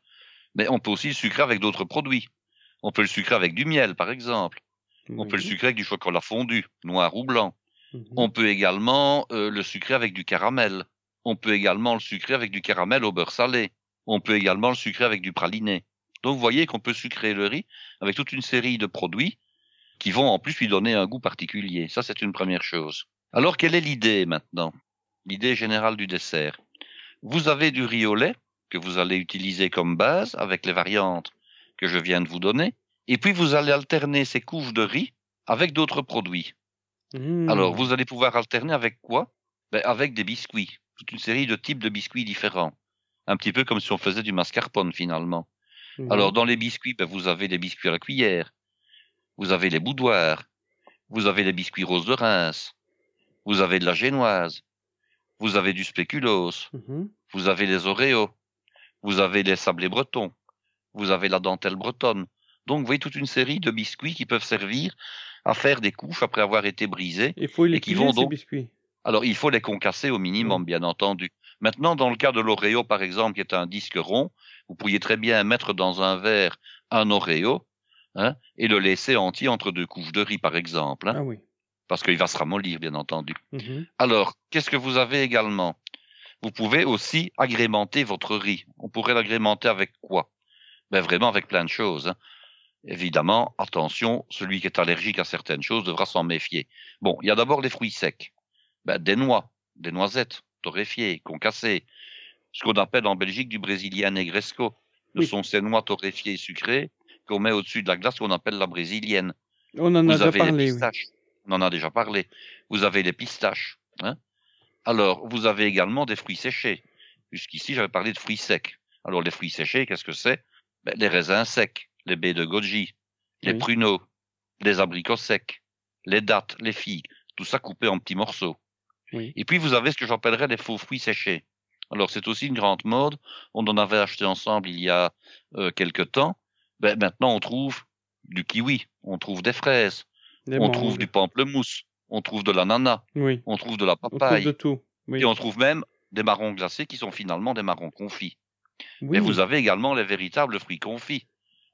mais on peut aussi le sucrer avec d'autres produits. On peut le sucrer avec du miel, par exemple. Oui. On peut le sucrer avec du chocolat fondu, noir ou blanc. Mhm. On peut également le sucrer avec du caramel. On peut également le sucrer avec du caramel au beurre salé. On peut également le sucrer avec du praliné. Donc, vous voyez qu'on peut sucrer le riz avec toute une série de produits qui vont en plus lui donner un goût particulier. Ça, c'est une première chose. Alors, quelle est l'idée maintenant? L'idée générale du dessert. Vous avez du riz au lait que vous allez utiliser comme base avec les variantes que je viens de vous donner. Et puis, vous allez alterner ces couches de riz avec d'autres produits. Mmh. Alors, vous allez pouvoir alterner avec quoi? Avec des biscuits. Toute une série de types de biscuits différents. Un petit peu comme si on faisait du mascarpone, finalement. Mmh. Alors, dans les biscuits, vous avez les biscuits à la cuillère. Vous avez les boudoirs. Vous avez les biscuits roses de Reims. Vous avez de la génoise. Vous avez du spéculoos. Mmh. Vous avez les Oreos. Vous avez les sablés bretons. Vous avez la dentelle bretonne. Donc, vous voyez toute une série de biscuits qui peuvent servir à faire des couches après avoir été brisés. Il faut les et qui vont ces donc... biscuits. Alors, il faut les concasser au minimum, bien entendu. Maintenant, dans le cas de l'Oreo, par exemple, qui est un disque rond, vous pourriez très bien mettre dans un verre un Oreo, hein, et le laisser entier entre deux couches de riz, par exemple. Hein, Ah oui. parce qu'il va se ramollir, bien entendu. Mmh. Alors, qu'est-ce que vous avez également? Vous pouvez aussi agrémenter votre riz. On pourrait l'agrémenter avec quoi? Vraiment avec plein de choses. Hein. Évidemment, attention, celui qui est allergique à certaines choses devra s'en méfier. Bon, il y a d'abord les fruits secs. Des noix, des noisettes, torréfiées, concassées. Ce qu'on appelle en Belgique du brésilien negresco. Ce Oui. sont ces noix torréfiées et sucrées qu'on met au-dessus de la glace qu'on appelle la brésilienne. On en a déjà avez les parlé, oui. pistaches. On en a déjà parlé. Vous avez les pistaches. Hein. Alors, vous avez également des fruits séchés. Jusqu'ici, j'avais parlé de fruits secs. Alors, les fruits séchés, qu'est-ce que c'est? Les raisins secs, les baies de goji, les Oui. pruneaux, les abricots secs, les dattes, les figues. Tout ça coupé en petits morceaux. Oui. Et puis, vous avez ce que j'appellerais les faux fruits séchés. Alors, c'est aussi une grande mode. On en avait acheté ensemble il y a quelque temps. Maintenant, on trouve du kiwi, on trouve des fraises, on trouve du pamplemousse, on trouve de l'ananas, oui. on trouve de la On trouve papaye, de tout. Oui. et on trouve même des marrons glacés qui sont finalement des marrons confits. Oui. Mais vous avez également les véritables fruits confits.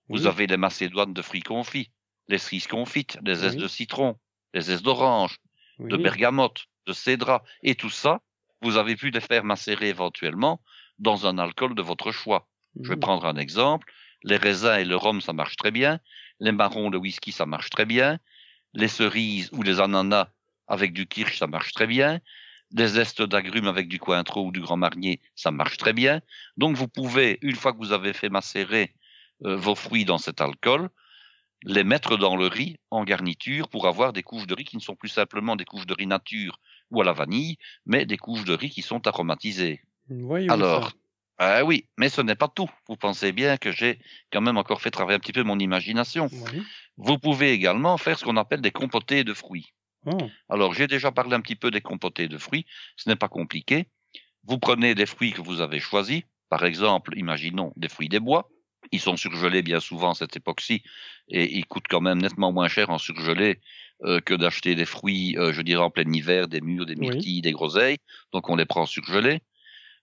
Vous Oui. avez les macédoines de fruits confits, les cerises confites, les zestes Oui. de citron, les zestes d'orange, Oui. de bergamote, de cédra, et tout ça, vous avez pu les faire macérer éventuellement dans un alcool de votre choix. Je vais prendre un exemple. Les raisins et le rhum, ça marche très bien. Les marrons, le whisky, ça marche très bien. Les cerises ou les ananas avec du kirsch, ça marche très bien. Des zestes d'agrumes avec du cointreau ou du grand marnier, ça marche très bien. Donc, vous pouvez, une fois que vous avez fait macérer vos fruits dans cet alcool, les mettre dans le riz en garniture pour avoir des couches de riz qui ne sont plus simplement des couches de riz nature ou à la vanille, mais des couches de riz qui sont aromatisées. Voyons Alors, ça. oui, mais ce n'est pas tout. Vous pensez bien que j'ai quand même encore fait travailler un petit peu mon imagination. Oui. Vous pouvez également faire ce qu'on appelle des compotés de fruits. Oh. Alors, j'ai déjà parlé un petit peu des compotés de fruits. Ce n'est pas compliqué. Vous prenez des fruits que vous avez choisis. Par exemple, imaginons des fruits des bois. Ils sont surgelés bien souvent à cette époque-ci et ils coûtent quand même nettement moins cher en surgelé que d'acheter des fruits, je dirais, en plein hiver, des mûres, des myrtilles, des groseilles. Donc, on les prend surgelés.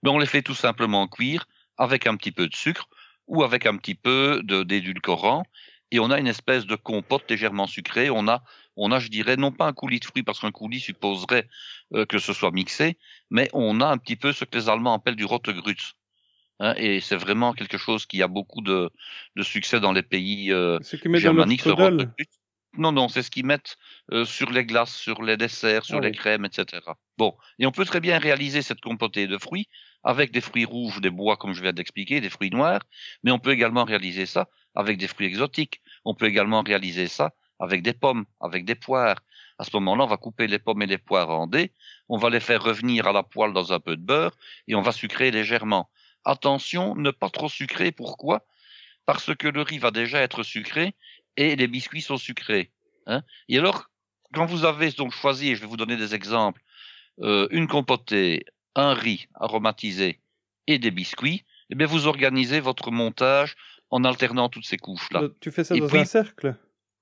Mais on les fait tout simplement cuire avec un petit peu de sucre ou avec un petit peu d'édulcorant. Et on a une espèce de compote légèrement sucrée. On a, je dirais, non pas un coulis de fruits, parce qu'un coulis supposerait que ce soit mixé, mais on a un petit peu ce que les Allemands appellent du Rottegrütz. Hein, et c'est vraiment quelque chose qui a beaucoup de succès dans les pays germaniques, le Rottegrütz. Non, c'est ce qu'ils mettent sur les glaces, sur les desserts, sur les crèmes, etc. Bon, et on peut très bien réaliser cette compotée de fruits avec des fruits rouges, des bois, comme je viens d'expliquer, des fruits noirs, mais on peut également réaliser ça avec des fruits exotiques. On peut également réaliser ça avec des pommes, avec des poires. À ce moment-là, on va couper les pommes et les poires en dés, on va les faire revenir à la poêle dans un peu de beurre et on va sucrer légèrement. Attention, ne pas trop sucrer. Pourquoi? Parce que le riz va déjà être sucré et les biscuits sont sucrés. Hein? Et alors, quand vous avez donc choisi, et je vais vous donner des exemples, une compotée, un riz aromatisé et des biscuits, eh bien vous organisez votre montage en alternant toutes ces couches-là. Tu fais ça dans un cercle?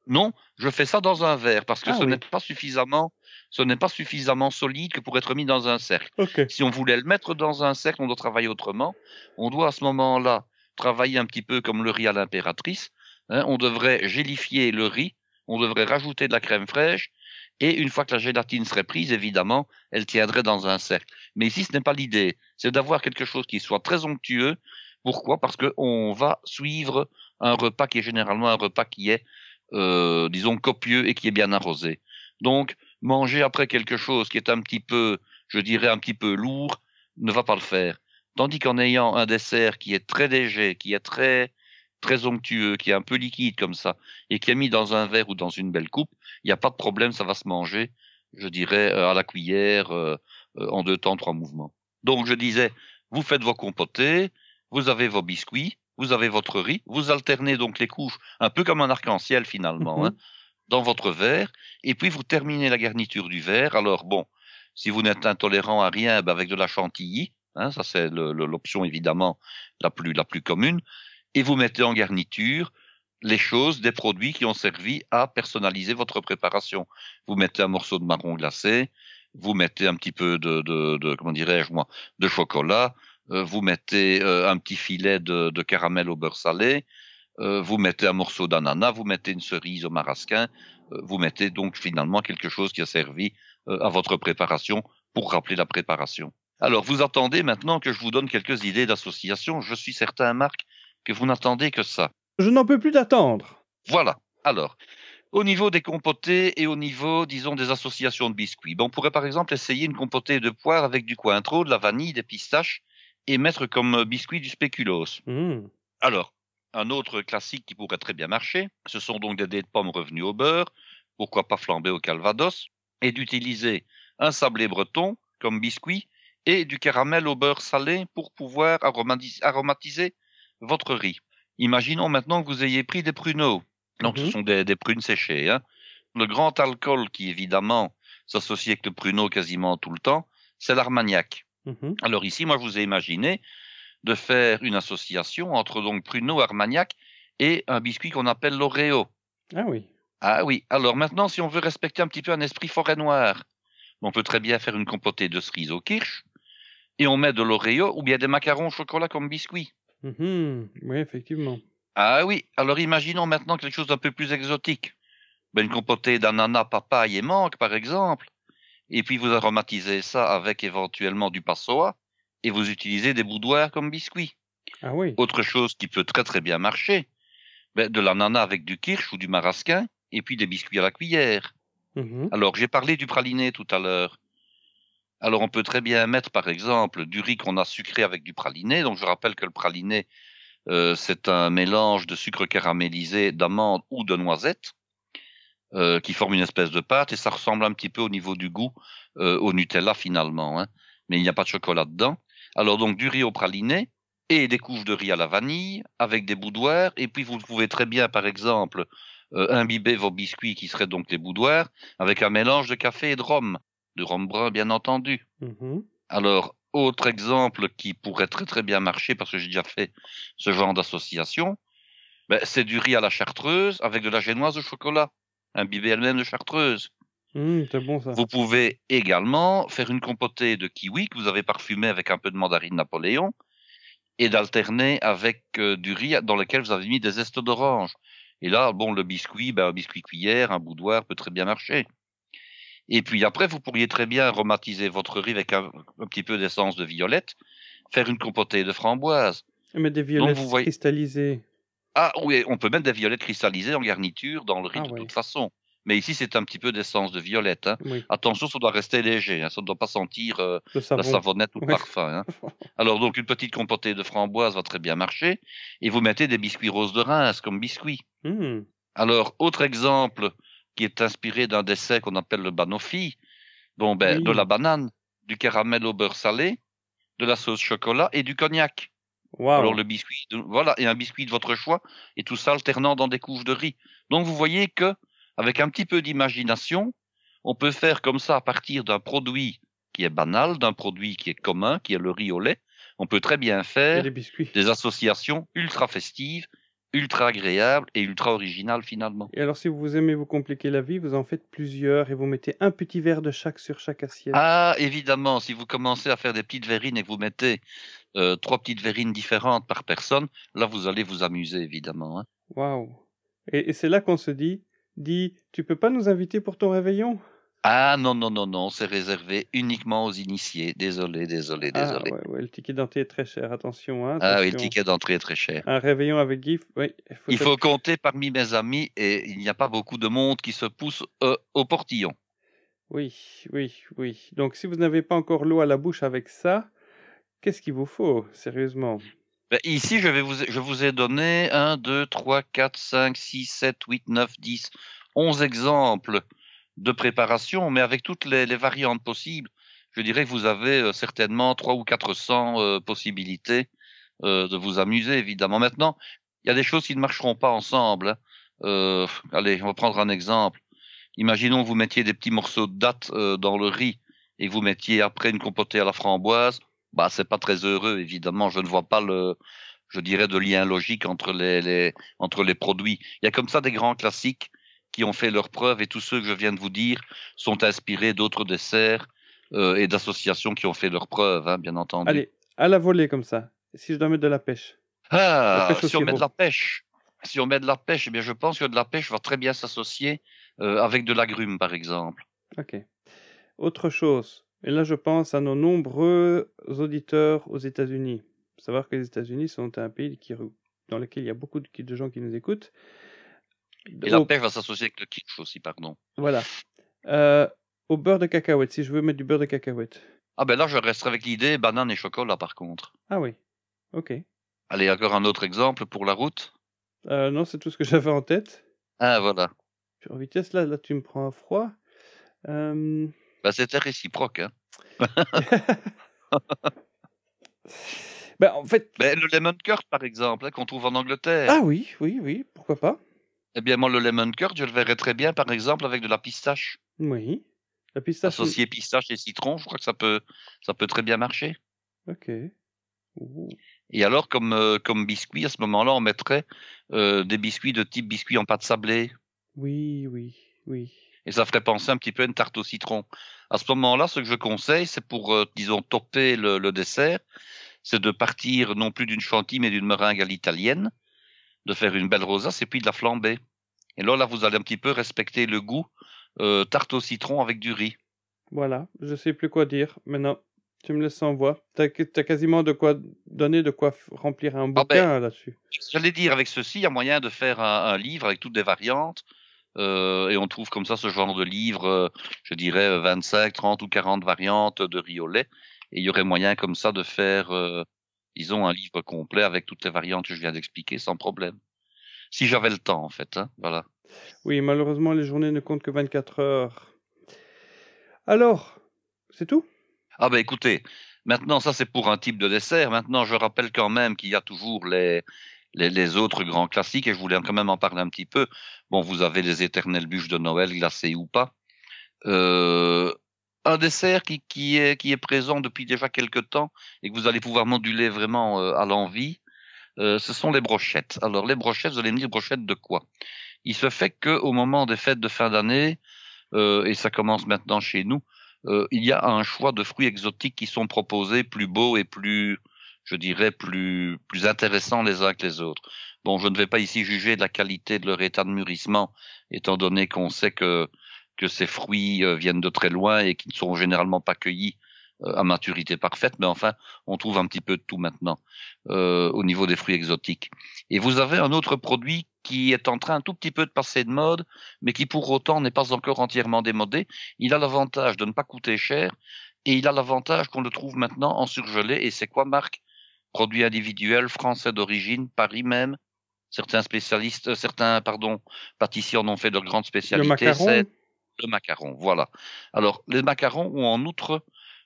Non, je fais ça dans un verre parce que ce n'est pas suffisamment solide que pour être mis dans un cercle. Okay. Si on voulait le mettre dans un cercle, on doit travailler autrement. On doit à ce moment-là travailler un petit peu comme le riz à l'impératrice. Hein, on devrait gélifier le riz, on devrait rajouter de la crème fraîche et une fois que la gélatine serait prise, évidemment, elle tiendrait dans un cercle. Mais ici, ce n'est pas l'idée. C'est d'avoir quelque chose qui soit très onctueux. Pourquoi? Parce qu'on va suivre un repas qui est généralement un repas qui est disons copieux et qui est bien arrosé. Donc, manger après quelque chose qui est un petit peu, je dirais un petit peu lourd, ne va pas le faire. Tandis qu'en ayant un dessert qui est très léger, qui est très onctueux, qui est un peu liquide comme ça, et qui est mis dans un verre ou dans une belle coupe, il n'y a pas de problème, ça va se manger, je dirais, à la cuillère, en 2 temps, 3 mouvements. Donc, je disais, vous faites vos compotées, vous avez vos biscuits, vous avez votre riz, vous alternez donc les couches, un peu comme un arc-en-ciel finalement, hein, dans votre verre, et puis vous terminez la garniture du verre. Alors bon, si vous n'êtes intolérant à rien, avec de la chantilly, hein, ça c'est l'option évidemment la plus commune, et vous mettez en garniture les choses, des produits qui ont servi à personnaliser votre préparation. Vous mettez un morceau de marron glacé, vous mettez un petit peu de comment dirais-je moi, de chocolat, vous mettez un petit filet de caramel au beurre salé, vous mettez un morceau d'ananas, vous mettez une cerise au marasquin, vous mettez donc finalement quelque chose qui a servi à votre préparation pour rappeler la préparation. Alors, vous attendez maintenant que je vous donne quelques idées d'association. Je suis certain, Marc, que vous n'attendez que ça. Je n'en peux plus d'attendre. Voilà. Alors, au niveau des compotées et au niveau, disons, des associations de biscuits, on pourrait par exemple essayer une compotée de poire avec du cointreau, de la vanille, des pistaches, et mettre comme biscuit du spéculoos. Alors, un autre classique qui pourrait très bien marcher, ce sont donc des dés de pommes revenus au beurre, pourquoi pas flambés au calvados, et d'utiliser un sablé breton comme biscuit et du caramel au beurre salé pour pouvoir aromatiser votre riz. Imaginons maintenant que vous ayez pris des pruneaux, donc ce sont des prunes séchées. Hein. Le grand alcool qui évidemment s'associe avec le pruneau quasiment tout le temps, c'est l'armagnac. Alors ici, moi, je vous ai imaginé de faire une association entre donc pruneau, armagnac et un biscuit qu'on appelle l'Oreo. Ah oui. Ah oui. Alors maintenant, si on veut respecter un petit peu un esprit forêt noire, on peut très bien faire une compotée de cerises au kirsch et on met de l'Oreo ou bien des macarons au chocolat comme biscuit. Oui, effectivement. Ah oui. Alors imaginons maintenant quelque chose d'un peu plus exotique. Une compotée d'ananas, papaye et mangue, par exemple. Et puis vous aromatisez ça avec éventuellement du passoa et vous utilisez des boudoirs comme biscuits. Ah oui. Autre chose qui peut très très bien marcher, de l'ananas avec du kirsch ou du marasquin et puis des biscuits à la cuillère. Alors j'ai parlé du praliné tout à l'heure. Alors on peut très bien mettre par exemple du riz qu'on a sucré avec du praliné. Donc je rappelle que le praliné c'est un mélange de sucre caramélisé, d'amandes ou de noisettes. Qui forme une espèce de pâte et ça ressemble un petit peu au niveau du goût au Nutella finalement, hein. Mais il n'y a pas de chocolat dedans. Alors donc du riz au praliné et des couches de riz à la vanille avec des boudoirs et puis vous pouvez très bien par exemple imbiber vos biscuits qui seraient donc les boudoirs avec un mélange de café et de rhum brun bien entendu. Alors autre exemple qui pourrait très très bien marcher parce que j'ai déjà fait ce genre d'association, c'est du riz à la chartreuse avec de la génoise au chocolat. Imbibée elle-même de chartreuse. C'est bon ça. Vous pouvez également faire une compotée de kiwi que vous avez parfumé avec un peu de mandarine Napoléon et d'alterner avec du riz dans lequel vous avez mis des zestes d'orange. Et là, le biscuit, un biscuit cuillère, un boudoir peut très bien marcher. Et puis après, vous pourriez très bien aromatiser votre riz avec un petit peu d'essence de violette, faire une compotée de framboise. Mais des violettes cristallisées. Ah oui, on peut mettre des violettes cristallisées en garniture dans le riz de toute façon. mais ici c'est un petit peu d'essence de violette. Hein. Oui. Attention, ça doit rester léger, hein. Ça ne doit pas sentir Le la savon. savonnette ou le Oui. parfum. Hein. Alors donc une petite compotée de framboise va très bien marcher, et vous mettez des biscuits roses de Reims comme biscuits. Hmm. Alors autre exemple qui est inspiré d'un dessert qu'on appelle le banoffee, bon ben Oui. de la banane, du caramel au beurre salé, de la sauce chocolat et du cognac. Wow. Alors le biscuit, voilà, et un biscuit de votre choix, et tout ça alternant dans des couches de riz. Donc vous voyez que, avec un petit peu d'imagination, on peut faire comme ça à partir d'un produit qui est banal, d'un produit qui est commun, qui est le riz au lait. On peut très bien Et faire les biscuits. des associations ultra festives, ultra agréables et ultra originales finalement. Et alors, si vous aimez vous compliquer la vie, vous en faites plusieurs et vous mettez un petit verre de chaque sur chaque assiette. Ah, évidemment, si vous commencez à faire des petites verrines et que vous mettez 3 petites verrines différentes par personne, là vous allez vous amuser évidemment. Hein. Waouh. Et c'est là qu'on se dit, tu peux pas nous inviter pour ton réveillon? Ah non, non, non, non, c'est réservé uniquement aux initiés. Désolé, désolé, Ah désolé. ouais, le ticket d'entrée est très cher, attention, hein, Ah oui, le attention. ticket d'entrée est très cher. Un réveillon avec Guy, oui. Il faut compter parmi mes amis et il n'y a pas beaucoup de monde qui se pousse au portillon. Oui, oui, oui. Donc, si vous n'avez pas encore l'eau à la bouche avec ça, qu'est-ce qu'il vous faut, sérieusement? Ben, ici, je vous ai donné 1, 2, 3, 4, 5, 6, 7, 8, 9, 10, 11 exemples de préparation, mais avec toutes les variantes possibles, je dirais que vous avez certainement 300 ou 400 possibilités de vous amuser, évidemment. Maintenant, il y a des choses qui ne marcheront pas ensemble. Hein. Allez, on va prendre un exemple. Imaginons que vous mettiez des petits morceaux de dattes dans le riz et que vous mettiez après une compotée à la framboise. Bah, c'est pas très heureux, évidemment. Je ne vois pas je dirais, de lien logique entre les produits. Il y a comme ça des grands classiques qui ont fait leurs preuves et tous ceux que je viens de vous dire sont inspirés d'autres desserts et d'associations qui ont fait leurs preuves, hein, bien entendu. Allez, à la volée comme ça. Si je dois mettre de la pêche. Ah, La pêche au si on met sirop. de la pêche, eh bien, je pense que de la pêche va très bien s'associer avec de l'agrumes, par exemple. Ok. Autre chose. Et là, je pense à nos nombreux auditeurs aux États-Unis. Faut savoir que les États-Unis sont un pays dans lequel il y a beaucoup de gens qui nous écoutent. Et la pêche va s'associer avec le kitsch aussi, pardon. Voilà. Au beurre de cacahuète, si je veux mettre du beurre de cacahuète. Ah ben là, je resterai avec l'idée banane et chocolat, par contre. Ah oui. Ok. Allez, encore un autre exemple pour la route. Non, c'est tout ce que j'avais en tête. Ah, voilà. En vitesse, là, tu me prends à froid. Bah, c'était réciproque, hein. Ben, en fait... Ben, le lemon curd, par exemple, hein, qu'on trouve en Angleterre. Ah oui, pourquoi pas. Eh bien, moi, le lemon curd, je le verrais très bien, par exemple, avec de la pistache. Oui. La pistache... Associer pistache et citron, je crois que ça peut très bien marcher. Ok. Ouh. Et alors, comme biscuit, à ce moment-là, on mettrait des biscuits de type biscuit en pâte sablée. Oui. Et ça ferait penser un petit peu à une tarte au citron. À ce moment-là, ce que je conseille, c'est pour, disons, topper le dessert, c'est de partir non plus d'une chantilly, mais d'une meringue à l'italienne, de faire une belle rosace et puis de la flamber. Et là, vous allez un petit peu respecter le goût tarte au citron avec du riz. Voilà, je sais plus quoi dire. Maintenant, tu me laisses sans voix. T'as quasiment de quoi donner, de quoi remplir un bouquin là-dessus. J'allais dire, avec ceci, il y a moyen de faire un livre avec toutes des variantes. Et on trouve comme ça ce genre de livre, je dirais 25, 30 ou 40 variantes de riz au lait. Et il y aurait moyen comme ça de faire, disons, un livre complet avec toutes les variantes que je viens d'expliquer sans problème. Si j'avais le temps, en fait. Hein, voilà. Oui, malheureusement, les journées ne comptent que 24 heures. Alors, c'est tout ? Ah ben écoutez, maintenant ça c'est pour un type de dessert. Maintenant je rappelle quand même qu'il y a toujours les autres grands classiques et je voulais quand même en parler un petit peu. Bon, vous avez les éternelles bûches de Noël, glacées ou pas. Un dessert qui est présent depuis déjà quelques temps et que vous allez pouvoir moduler vraiment à l'envie, ce sont les brochettes. Alors les brochettes, vous allez me dire brochettes de quoi ? Il se fait que au moment des fêtes de fin d'année, et ça commence maintenant chez nous, il y a un choix de fruits exotiques qui sont proposés plus beaux et plus, je dirais, plus intéressants les uns que les autres. Bon, je ne vais pas ici juger de la qualité de leur état de mûrissement, étant donné qu'on sait que ces fruits viennent de très loin et qui ne sont généralement pas cueillis à maturité parfaite, mais enfin, on trouve un petit peu de tout maintenant au niveau des fruits exotiques. Et vous avez un autre produit qui est en train un tout petit peu de passer de mode, mais qui pour autant n'est pas encore entièrement démodé. Il a l'avantage de ne pas coûter cher, et il a l'avantage qu'on le trouve maintenant en surgelé. Et c'est quoi, Marc? Produit individuel, français d'origine, Paris même. Certains pâtissiers en ont fait de grandes spécialités. Le macaron. C'est le macaron, voilà. Alors, les macarons ont en outre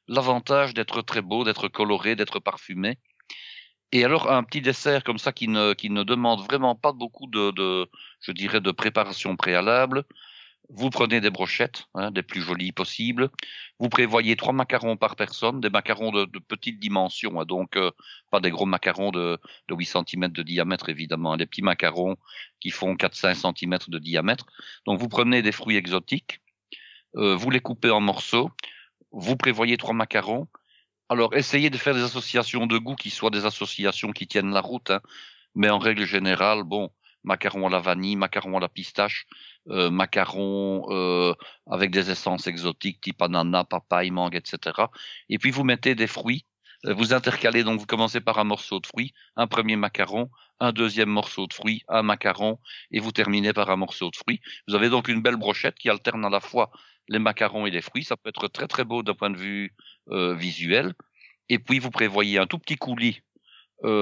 l'avantage d'être très beaux, d'être colorés, d'être parfumés. Et alors, un petit dessert comme ça qui ne demande vraiment pas beaucoup de préparation préalable. Vous prenez des brochettes, des plus jolies possibles. Vous prévoyez 3 macarons par personne, des macarons de petite dimension, donc pas des gros macarons de 8 cm de diamètre évidemment, des petits macarons qui font 4-5 cm de diamètre. Donc vous prenez des fruits exotiques, vous les coupez en morceaux, vous prévoyez 3 macarons. Alors essayez de faire des associations de goût qui soient des associations qui tiennent la route, mais en règle générale, bon, macarons à la vanille, macarons à la pistache, macarons avec des essences exotiques type ananas, papaye, mangue, etc. Et puis vous mettez des fruits, vous intercalez, donc vous commencez par un morceau de fruit, un premier macaron, un deuxième morceau de fruit, un macaron, et vous terminez par un morceau de fruit. Vous avez donc une belle brochette qui alterne à la fois les macarons et les fruits. Ça peut être très très beau d'un point de vue visuel. Et puis vous prévoyez un tout petit coulis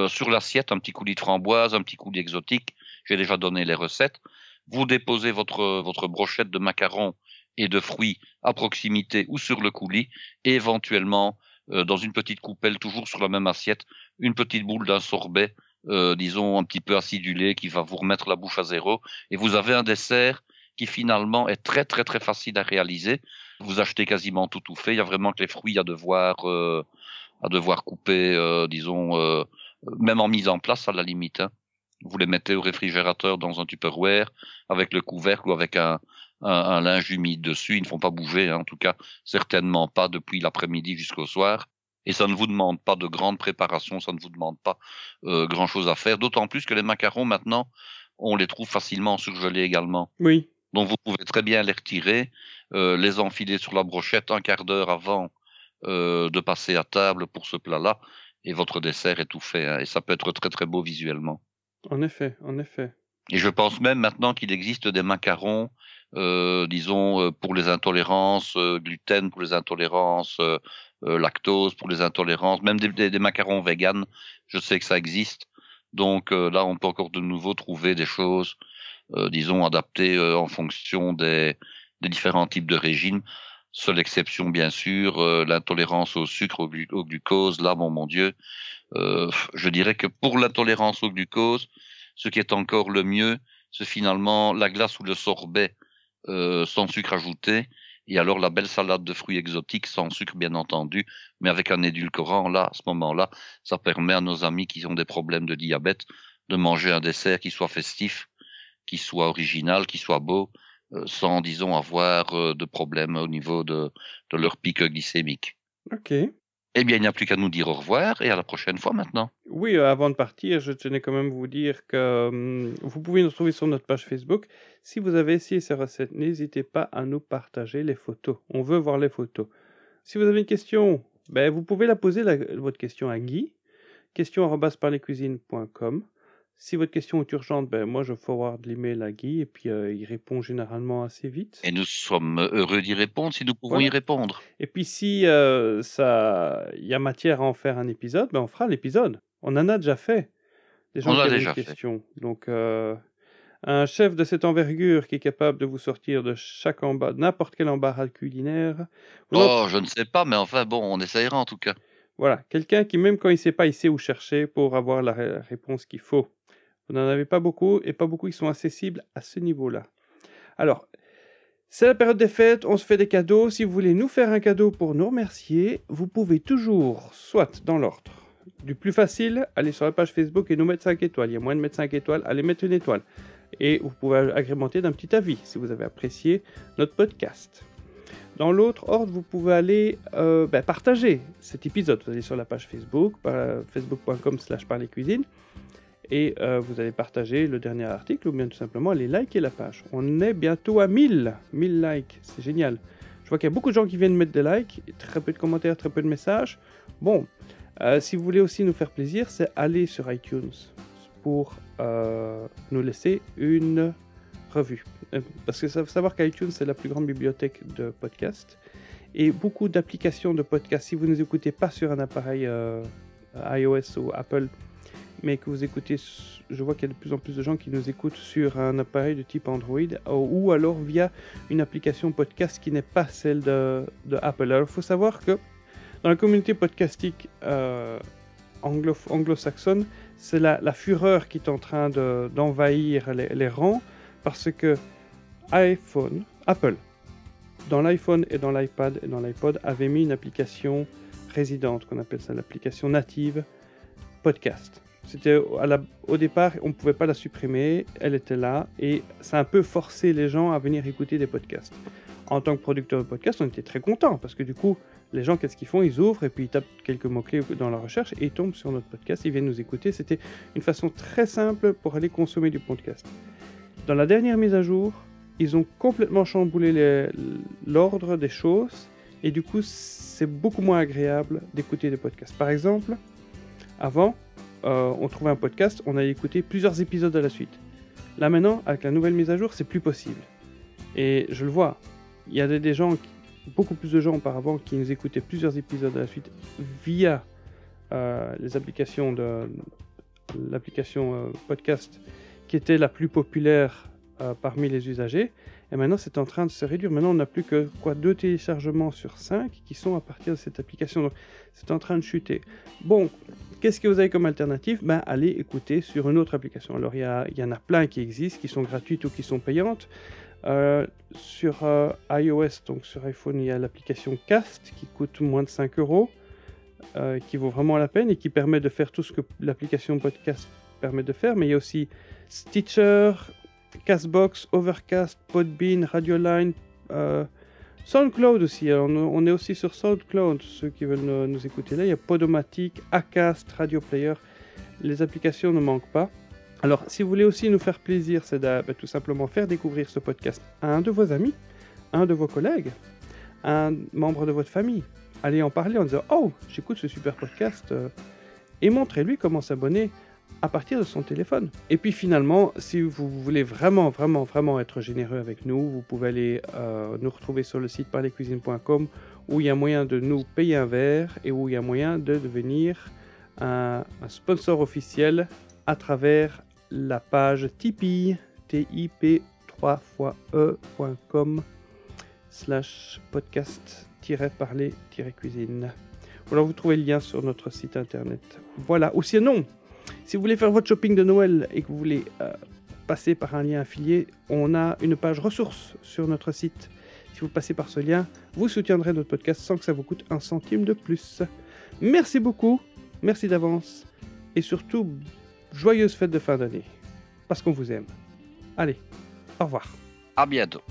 sur l'assiette, un petit coulis de framboise, un petit coulis exotique. J'ai déjà donné les recettes. Vous déposez votre brochette de macarons et de fruits à proximité ou sur le coulis, et éventuellement dans une petite coupelle, toujours sur la même assiette, une petite boule d'un sorbet, disons un petit peu acidulé, qui va vous remettre la bouche à zéro, et vous avez un dessert qui finalement est très très très facile à réaliser. Vous achetez quasiment tout fait. Il y a vraiment que les fruits à devoir couper, disons même en mise en place à la limite. Vous les mettez au réfrigérateur dans un Tupperware avec le couvercle ou avec un linge humide dessus. Ils ne font pas bouger, en tout cas certainement pas depuis l'après-midi jusqu'au soir. Et ça ne vous demande pas de grande préparation, ça ne vous demande pas grand-chose à faire. D'autant plus que les macarons maintenant, on les trouve facilement surgelés également. Oui. Donc vous pouvez très bien les retirer, les enfiler sur la brochette un quart d'heure avant de passer à table pour ce plat-là, et votre dessert est tout fait. Et ça peut être très très beau visuellement. En effet, en effet. Et je pense même maintenant qu'il existe des macarons, disons, pour les intolérances gluten, pour les intolérances lactose, pour les intolérances, même des macarons véganes. Je sais que ça existe. Donc là, on peut encore de nouveau trouver des choses, disons, adaptées en fonction des différents types de régimes. Seule exception, bien sûr, l'intolérance au sucre, au glucose. Là, bon, mon Dieu, je dirais que pour l'intolérance au glucose, ce qui est encore le mieux, c'est finalement la glace ou le sorbet sans sucre ajouté, et alors la belle salade de fruits exotiques sans sucre, bien entendu, mais avec un édulcorant. Là, à ce moment-là, ça permet à nos amis qui ont des problèmes de diabète de manger un dessert qui soit festif, qui soit original, qui soit beau, sans, disons, avoir de problème au niveau de leur pic glycémique. Ok. Eh bien, il n'y a plus qu'à nous dire au revoir, et à la prochaine fois maintenant. Oui, avant de partir, je tenais quand même à vous dire que vous pouvez nous trouver sur notre page Facebook. Si vous avez essayé ces recettes, n'hésitez pas à nous partager les photos. On veut voir les photos. Si vous avez une question, vous pouvez la poser, votre question à Guy, question@parlescuisines.com. Si votre question est urgente, moi je forward l'email à Guy et puis il répond généralement assez vite. Et nous sommes heureux d'y répondre si nous pouvons y répondre. Et puis si il y a matière à en faire un épisode, on fera l'épisode. On en a déjà fait. Des gens qui avaient des questions. Donc un chef de cette envergure qui est capable de vous sortir de n'importe quel embarras culinaire. Je ne sais pas, mais enfin bon, on essayera en tout cas. Voilà, quelqu'un qui même quand il ne sait pas, il sait où chercher pour avoir la réponse qu'il faut. Vous n'en avez pas beaucoup, et pas beaucoup qui sont accessibles à ce niveau-là. Alors, c'est la période des fêtes, on se fait des cadeaux. Si vous voulez nous faire un cadeau pour nous remercier, vous pouvez toujours, soit dans l'ordre du plus facile, aller sur la page Facebook et nous mettre 5 étoiles. Il y a moyen de mettre 5 étoiles, allez mettre une étoile. Et vous pouvez agrémenter d'un petit avis si vous avez apprécié notre podcast. Dans l'autre ordre, vous pouvez aller partager cet épisode. Vous allez sur la page Facebook, facebook.com/parlescuisines, et vous allez partager le dernier article ou bien tout simplement aller liker la page. On est bientôt à 1000 likes, c'est génial. Je vois qu'il y a beaucoup de gens qui viennent mettre des likes, très peu de commentaires, très peu de messages. Bon, si vous voulez aussi nous faire plaisir, c'est aller sur iTunes, pour nous laisser une revue. Parce que ça faut savoir qu'iTunes, c'est la plus grande bibliothèque de podcasts. Et beaucoup d'applications de podcasts, si vous ne nous écoutez pas sur un appareil iOS ou Apple, mais que vous écoutez, je vois qu'il y a de plus en plus de gens qui nous écoutent sur un appareil de type Android ou alors via une application podcast qui n'est pas celle de Apple. Alors il faut savoir que dans la communauté podcastique anglo-saxonne, c'est la fureur qui est en train d'envahir les rangs parce que Apple, dans l'iPhone et dans l'iPad et dans l'iPod, avait mis une application résidente, qu'on appelle ça l'application native podcast. C'était au départ, on ne pouvait pas la supprimer, elle était là, et ça a un peu forcé les gens à venir écouter des podcasts. En tant que producteur de podcast, on était très contents, parce que du coup, les gens, qu'est-ce qu'ils font? Ils ouvrent, et puis ils tapent quelques mots-clés dans la recherche, et ils tombent sur notre podcast, ils viennent nous écouter. C'était une façon très simple pour aller consommer du podcast. Dans la dernière mise à jour, ils ont complètement chamboulé l'ordre des choses, et du coup, c'est beaucoup moins agréable d'écouter des podcasts. Par exemple, avant, on trouvait un podcast, on allait écouter plusieurs épisodes à la suite. Là maintenant, avec la nouvelle mise à jour, c'est plus possible. Et je le vois, il y a des gens, beaucoup plus de gens auparavant, qui nous écoutaient plusieurs épisodes à la suite via les applications l'application podcast qui était la plus populaire parmi les usagers. Et maintenant, c'est en train de se réduire. Maintenant, on n'a plus que 2 téléchargements sur 5 qui sont à partir de cette application. Donc, c'est en train de chuter. Bon, qu'est-ce que vous avez comme alternative? Allez écouter sur une autre application. Alors, il y en a plein qui existent, qui sont gratuites ou qui sont payantes. Sur iOS, donc sur iPhone, il y a l'application Cast qui coûte moins de 5 €, qui vaut vraiment la peine et qui permet de faire tout ce que l'application podcast permet de faire. Mais il y a aussi Stitcher, Castbox, Overcast, Podbean, Radioline, SoundCloud aussi. Alors, on est aussi sur SoundCloud, ceux qui veulent nous écouter là. Il y a Podomatic, Acast, Radio Player. Les applications ne manquent pas. Alors, si vous voulez aussi nous faire plaisir, c'est de tout simplement faire découvrir ce podcast à un de vos amis, un de vos collègues, un membre de votre famille. Allez en parler en disant « Oh, j'écoute ce super podcast » et montrez-lui comment s'abonner à partir de son téléphone. Et puis finalement, si vous voulez vraiment être généreux avec nous, vous pouvez aller nous retrouver sur le site parlercuisine.com où il y a moyen de nous payer un verre et où il y a moyen de devenir un sponsor officiel à travers la page Tipeee, tip3.e.com/podcast-parler-cuisine. Voilà, vous trouvez le lien sur notre site internet. Voilà, ou sinon, si vous voulez faire votre shopping de Noël et que vous voulez passer par un lien affilié, on a une page ressources sur notre site. Si vous passez par ce lien, vous soutiendrez notre podcast sans que ça vous coûte un centime de plus. Merci beaucoup, merci d'avance, et surtout, joyeuses fêtes de fin d'année, parce qu'on vous aime. Allez, au revoir. À bientôt.